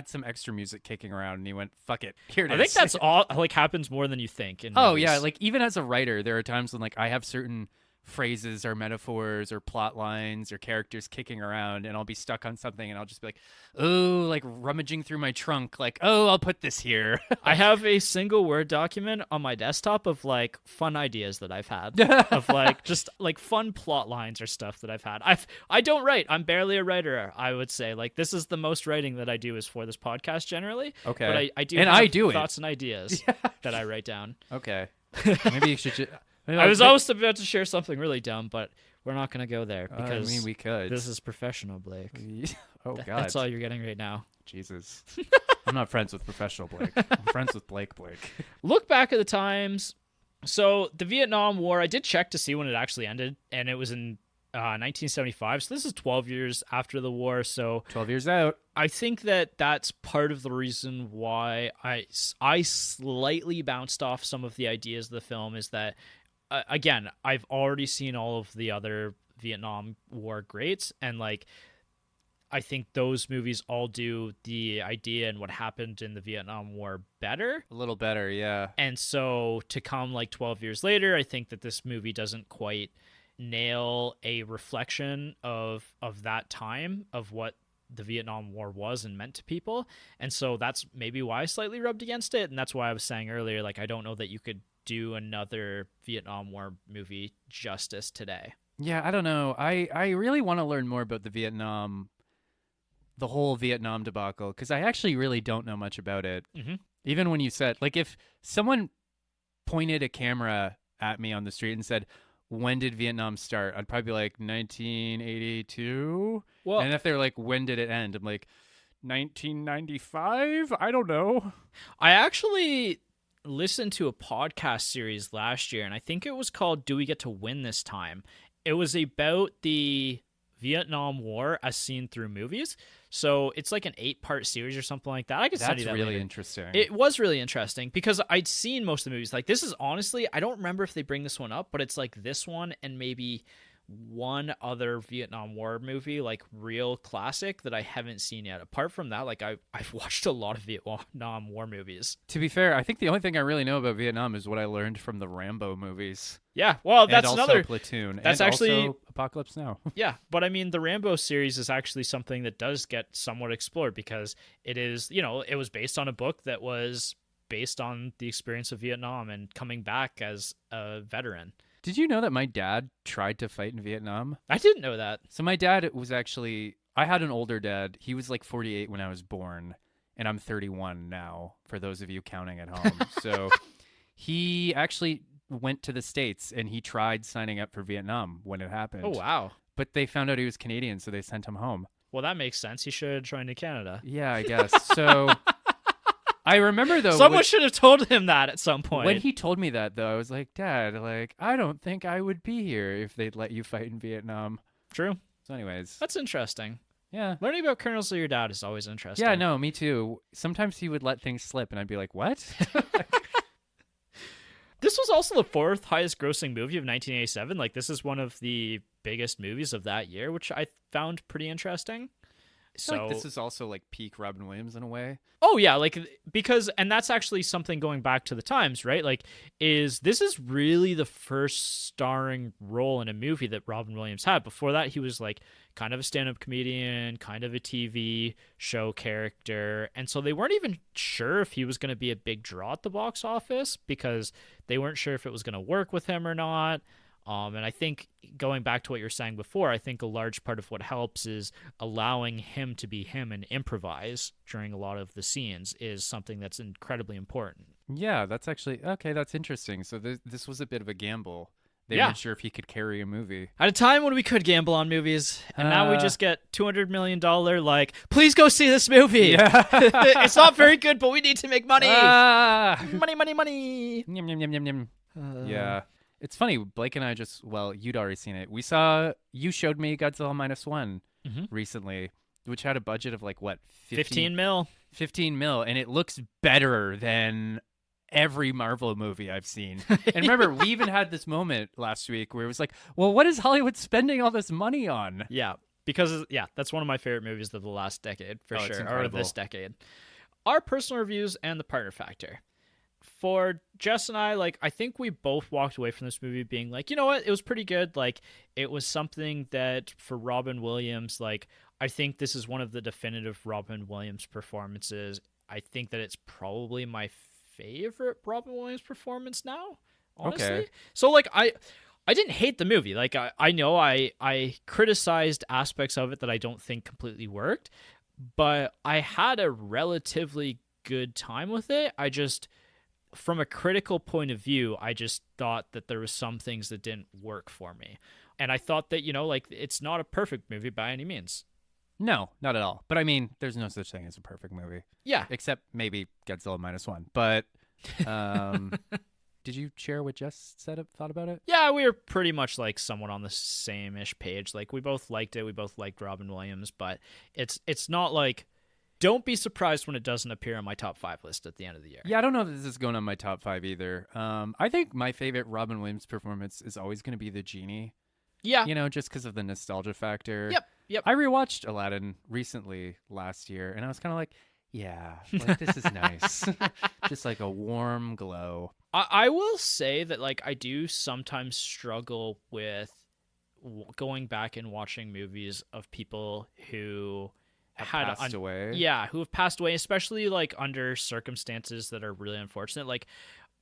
S2: some extra music kicking around and he went, fuck it. Here it is.
S1: I think that's all like happens more than you think in
S2: Oh
S1: movies.
S2: yeah, like even as a writer, there are times when like I have certain phrases or metaphors or plot lines or characters kicking around and I'll be stuck on something and I'll just be like, oh, like rummaging through my trunk, like, oh, I'll put this here.
S1: I have a single Word document on my desktop of like fun ideas that I've had of like just like fun plot lines or stuff that I've had. I don't write. I'm barely a writer, I would say. Like this is the most writing that I do is for this podcast generally.
S2: Okay.
S1: But I do
S2: and
S1: have
S2: I do
S1: thoughts and ideas that I write down.
S2: Okay. Maybe you should
S1: I was almost about to share something really dumb, but we're not going to go there because
S2: I mean, we could.
S1: This is professional, Blake.
S2: Oh, God.
S1: That's all you're getting right now.
S2: Jesus. I'm not friends with professional Blake. I'm friends with Blake.
S1: Look back at the times. So the Vietnam War, I did check to see when it actually ended, and it was in 1975. So this is 12 years after the war. So
S2: 12 years out.
S1: I think that that's part of the reason why I slightly bounced off some of the ideas of the film is that, again, I've already seen all of the other Vietnam War greats, and like I think those movies all do the idea and what happened in the Vietnam War better.
S2: A little better, yeah.
S1: And so to come like 12 years later, I think that this movie doesn't quite nail a reflection of that time of what the Vietnam War was and meant to people. And so that's maybe why I slightly rubbed against it. And that's why I was saying earlier, like, I don't know that you could do another Vietnam War movie justice today.
S2: Yeah, I don't know. I really want to learn more about the whole Vietnam debacle, because I actually really don't know much about it.
S1: Mm-hmm.
S2: Even when you said, like, if someone pointed a camera at me on the street and said, when did Vietnam start? I'd probably be like 1982.
S1: Well,
S2: and if they're like, when did it end? I'm like, 1995? I don't know.
S1: I actually listened to a podcast series last year, and I think it was called Do We Get to Win This Time? It was about the Vietnam War as seen through movies. So it's like an 8-part series or something like that. I could send you that
S2: really
S1: later.
S2: Interesting.
S1: It was really interesting because I'd seen most of the movies. Like, this is honestly, I don't remember if they bring this one up, but it's like this one and maybe one other Vietnam War movie, like real classic, that I haven't seen yet. Apart from that, like I've watched a lot of Vietnam War movies.
S2: To be fair, I think the only thing I really know about Vietnam is what I learned from the Rambo movies.
S1: Yeah, well,
S2: And
S1: that's
S2: also
S1: another.
S2: Platoon.
S1: That's
S2: and
S1: actually
S2: also Apocalypse Now.
S1: yeah, but I mean, the Rambo series is actually something that does get somewhat explored because it is, it was based on a book that was based on the experience of Vietnam and coming back as a veteran.
S2: Did you know that my dad tried to fight in Vietnam?
S1: I didn't know that.
S2: So my dad was actually, I had an older dad. He was like 48 when I was born, and I'm 31 now, for those of you counting at home. So he actually went to the States, and he tried signing up for Vietnam when it happened.
S1: Oh, wow.
S2: But they found out he was Canadian, so they sent him home.
S1: Well, that makes sense. He should have joined in Canada.
S2: Yeah, I guess. So I remember, though.
S1: Someone should have told him that at some point.
S2: When he told me that, though, I was like, Dad, like, I don't think I would be here if they'd let you fight in Vietnam.
S1: True.
S2: So anyways.
S1: That's interesting.
S2: Yeah.
S1: Learning about colonels of your dad is always interesting.
S2: Yeah, no, me too. Sometimes he would let things slip, and I'd be like, what?
S1: This was also the fourth highest grossing movie of 1987. Like, this is one of the biggest movies of that year, which I found pretty interesting.
S2: I feel like this is also like peak Robin Williams in a way.
S1: Oh yeah, like because and that's actually something going back to the times, right? Like this is really the first starring role in a movie that Robin Williams had. Before that, he was like kind of a stand-up comedian, kind of a TV show character, and so they weren't even sure if he was going to be a big draw at the box office because they weren't sure if it was going to work with him or not. And I think going back to what you were saying before, I think a large part of what helps is allowing him to be him and improvise during a lot of the scenes is something that's incredibly important.
S2: Yeah, that's actually, okay, that's interesting. So this was a bit of a gamble. They
S1: Yeah.
S2: weren't sure if he could carry a movie.
S1: At a time when we could gamble on movies, and now we just get $200 million, like, please go see this movie.
S2: Yeah.
S1: It's not very good, but we need to make money.
S2: Ah!
S1: Money, money, money.
S2: Yum, yum, yum, yum, yum. Yeah. It's funny, Blake and I you'd already seen it. You showed me Godzilla Minus One recently, which had a budget of like, what,
S1: 15 mil.
S2: 15 mil, and it looks better than every Marvel movie I've seen. And remember, we even had this moment last week where it was like, well, what is Hollywood spending all this money on?
S1: Yeah, because, that's one of my favorite movies of the last decade, for
S2: It's
S1: sure, or
S2: incredible.
S1: this decade. Our personal reviews and the partner factor. For Jess and I, like, I think we both walked away from this movie being like, you know what, it was pretty good. Like, it was something that for Robin Williams, like, I think this is one of the definitive Robin Williams performances. I think that it's probably my favorite Robin Williams performance now, honestly.
S2: Okay.
S1: So, like, I didn't hate the movie. Like, I know I criticized aspects of it that I don't think completely worked, but I had a relatively good time with it. I just, from a critical point of view, I just thought that there was some things that didn't work for me. And I thought that, like, it's not a perfect movie by any means.
S2: No, not at all. But I mean, there's no such thing as a perfect movie.
S1: Yeah.
S2: Except maybe Godzilla Minus One. But did you share what Jess thought about it?
S1: Yeah, we were pretty much like somewhat on the same-ish page. Like, we both liked it. We both liked Robin Williams, but it's not like, don't be surprised when it doesn't appear on my top 5 list at the end of the year.
S2: Yeah, I don't know if this is going on my top 5 either. I think my favorite Robin Williams performance is always going to be the genie.
S1: Yeah.
S2: Just because of the nostalgia factor.
S1: Yep.
S2: I rewatched Aladdin recently last year, and I was kind of like, yeah, like, this is nice. Just like a warm glow.
S1: I will say that, like, I do sometimes struggle with going back and watching movies of people who
S2: Have passed away.
S1: Yeah, who have passed away, especially like under circumstances that are really unfortunate. Like,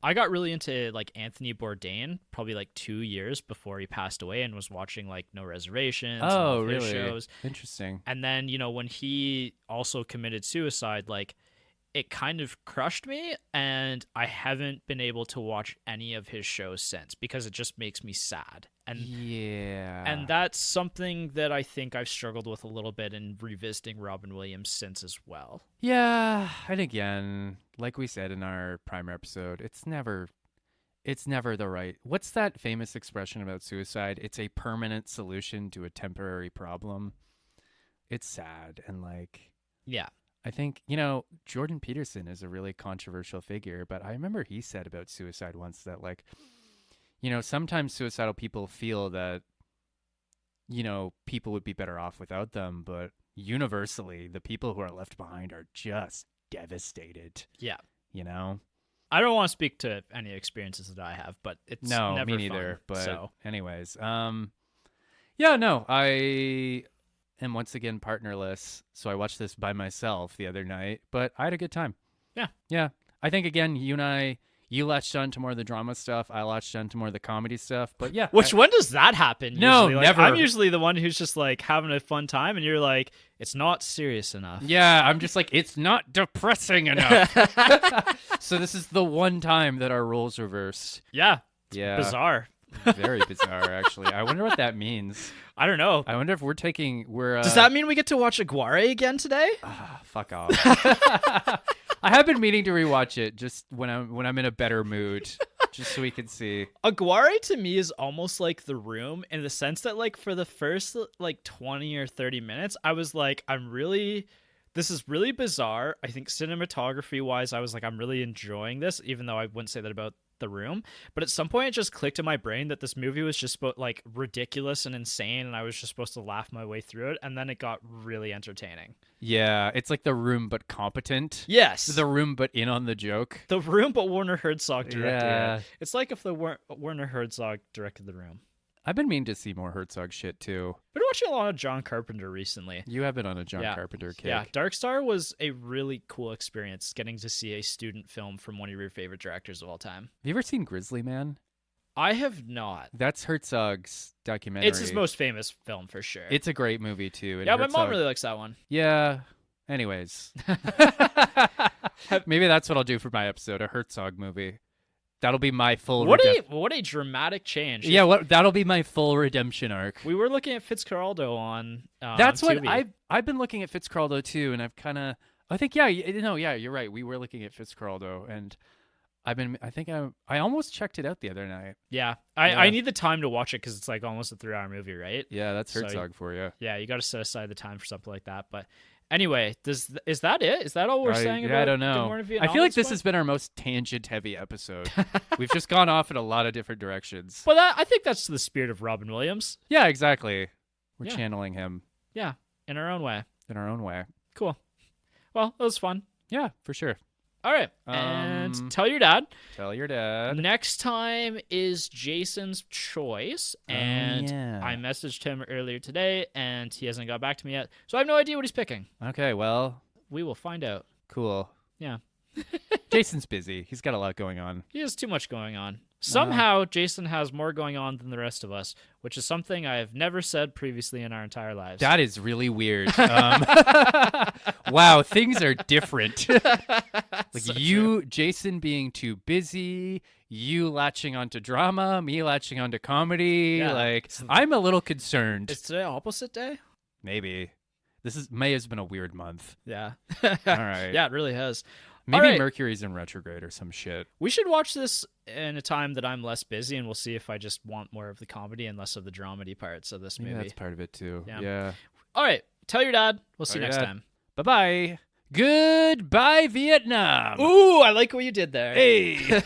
S1: I got really into like Anthony Bourdain probably like 2 years before he passed away, and was watching like No Reservations. And all of his
S2: Really?
S1: shows.
S2: Interesting.
S1: And then, when he also committed suicide, like, it kind of crushed me, and I haven't been able to watch any of his shows since because it just makes me sad. And that's something that I think I've struggled with a little bit in revisiting Robin Williams since as well.
S2: Yeah, and again, like we said in our primer episode, it's never the right. What's that famous expression about suicide? It's a permanent solution to a temporary problem. It's sad, and like,
S1: Yeah.
S2: I think, Jordan Peterson is a really controversial figure, but I remember he said about suicide once that, like, sometimes suicidal people feel that people would be better off without them, but universally, the people who are left behind are just devastated.
S1: Yeah.
S2: I
S1: don't want to speak to any experiences that I have, but it's never
S2: me neither.
S1: Fun,
S2: but anyways, I am once again partnerless, so I watched this by myself the other night, but I had a good time. Yeah. I think again, you latched on to more of the drama stuff. I latched on to more of the comedy stuff. But yeah.
S1: When does that happen?
S2: No,
S1: usually?
S2: never.
S1: I'm usually the one who's just like having a fun time, and you're like, it's not serious enough.
S2: Yeah, I'm just like, it's not depressing enough. So this is the one time that our roles reversed.
S1: Yeah.
S2: Yeah.
S1: Bizarre.
S2: Very bizarre, actually. I wonder what that means.
S1: I don't know.
S2: I wonder if
S1: Does that mean we get to watch Aguare again today?
S2: Fuck off. I have been meaning to rewatch it just when I'm in a better mood, just so we can see.
S1: Aguare to me is almost like The Room in the sense that like for the first like 20 or 30 minutes, I was like, this is really bizarre. I think cinematography wise, I was like, I'm really enjoying this, even though I wouldn't say that about The Room. But at some point it just clicked in my brain that this movie was just like ridiculous and insane, and I was just supposed to laugh my way through it, and then it got really entertaining.
S2: Yeah, it's like The Room but competent.
S1: Yes.
S2: The Room but in on the joke.
S1: The Room but Werner Herzog directed
S2: Yeah.
S1: it. It's like if the Werner Herzog directed The Room.
S2: I've been meaning to see more Herzog shit too.
S1: Been watching a lot of John Carpenter recently.
S2: You have been on a John Carpenter kick.
S1: Yeah, Dark Star was a really cool experience, getting to see a student film from one of your favorite directors of all time.
S2: Have you ever seen Grizzly Man?
S1: I have not.
S2: That's Herzog's documentary.
S1: It's his most famous film for sure.
S2: It's a great movie too.
S1: Yeah, my mom really likes that one.
S2: Yeah. Anyways. Maybe that's what I'll do for my episode, a Herzog movie. That'll be my full
S1: what a dramatic change.
S2: Yeah, that'll be my full redemption arc.
S1: We were looking at Fitzcarraldo on
S2: That's
S1: on
S2: what I've been looking at Fitzcarraldo too, and I've kind of you're right. We were looking at Fitzcarraldo, and I almost checked it out the other night.
S1: Yeah. I need the time to watch it because it's like almost a 3-hour movie, right?
S2: Yeah, that's Herzog for you.
S1: Yeah, you got to set aside the time for something like that. But anyway, is that it? Is that all we're saying about
S2: I don't know.
S1: Good Morning Vietnam?
S2: I feel like this has been our most tangent-heavy episode. We've just gone off in a lot of different directions.
S1: Well, I think that's the spirit of Robin Williams.
S2: Yeah, exactly. We're channeling him.
S1: Yeah, in our own way.
S2: Cool.
S1: Well, it was fun.
S2: Yeah, for sure.
S1: All right, and tell your dad.
S2: Tell your dad.
S1: Next time is Jason's choice, and
S2: yeah.
S1: I messaged him earlier today, and he hasn't got back to me yet, so I have no idea what he's picking.
S2: Okay, well.
S1: We will find out.
S2: Cool.
S1: Yeah.
S2: Jason's busy. He's got a lot going on.
S1: He has too much going on. Somehow, Jason has more going on than the rest of us, which is something I have never said previously in our entire lives.
S2: That is really weird. Wow, things are different. Like so you, true. Jason being too busy, you latching onto drama, me latching onto comedy.
S1: Yeah.
S2: Like, I'm a little concerned.
S1: Is today opposite day?
S2: Maybe. May has been a weird month.
S1: Yeah.
S2: All right.
S1: Yeah, it really has.
S2: Maybe Mercury's in retrograde or some shit.
S1: We should watch this in a time that I'm less busy, and we'll see if I just want more of the comedy and less of the dramedy parts of this movie.
S2: Yeah, that's part of it too.
S1: Yeah. All right. Tell your dad. We'll see you next time.
S2: Bye-bye. Goodbye, Vietnam.
S1: Ooh, I like what you did there.
S2: Hey.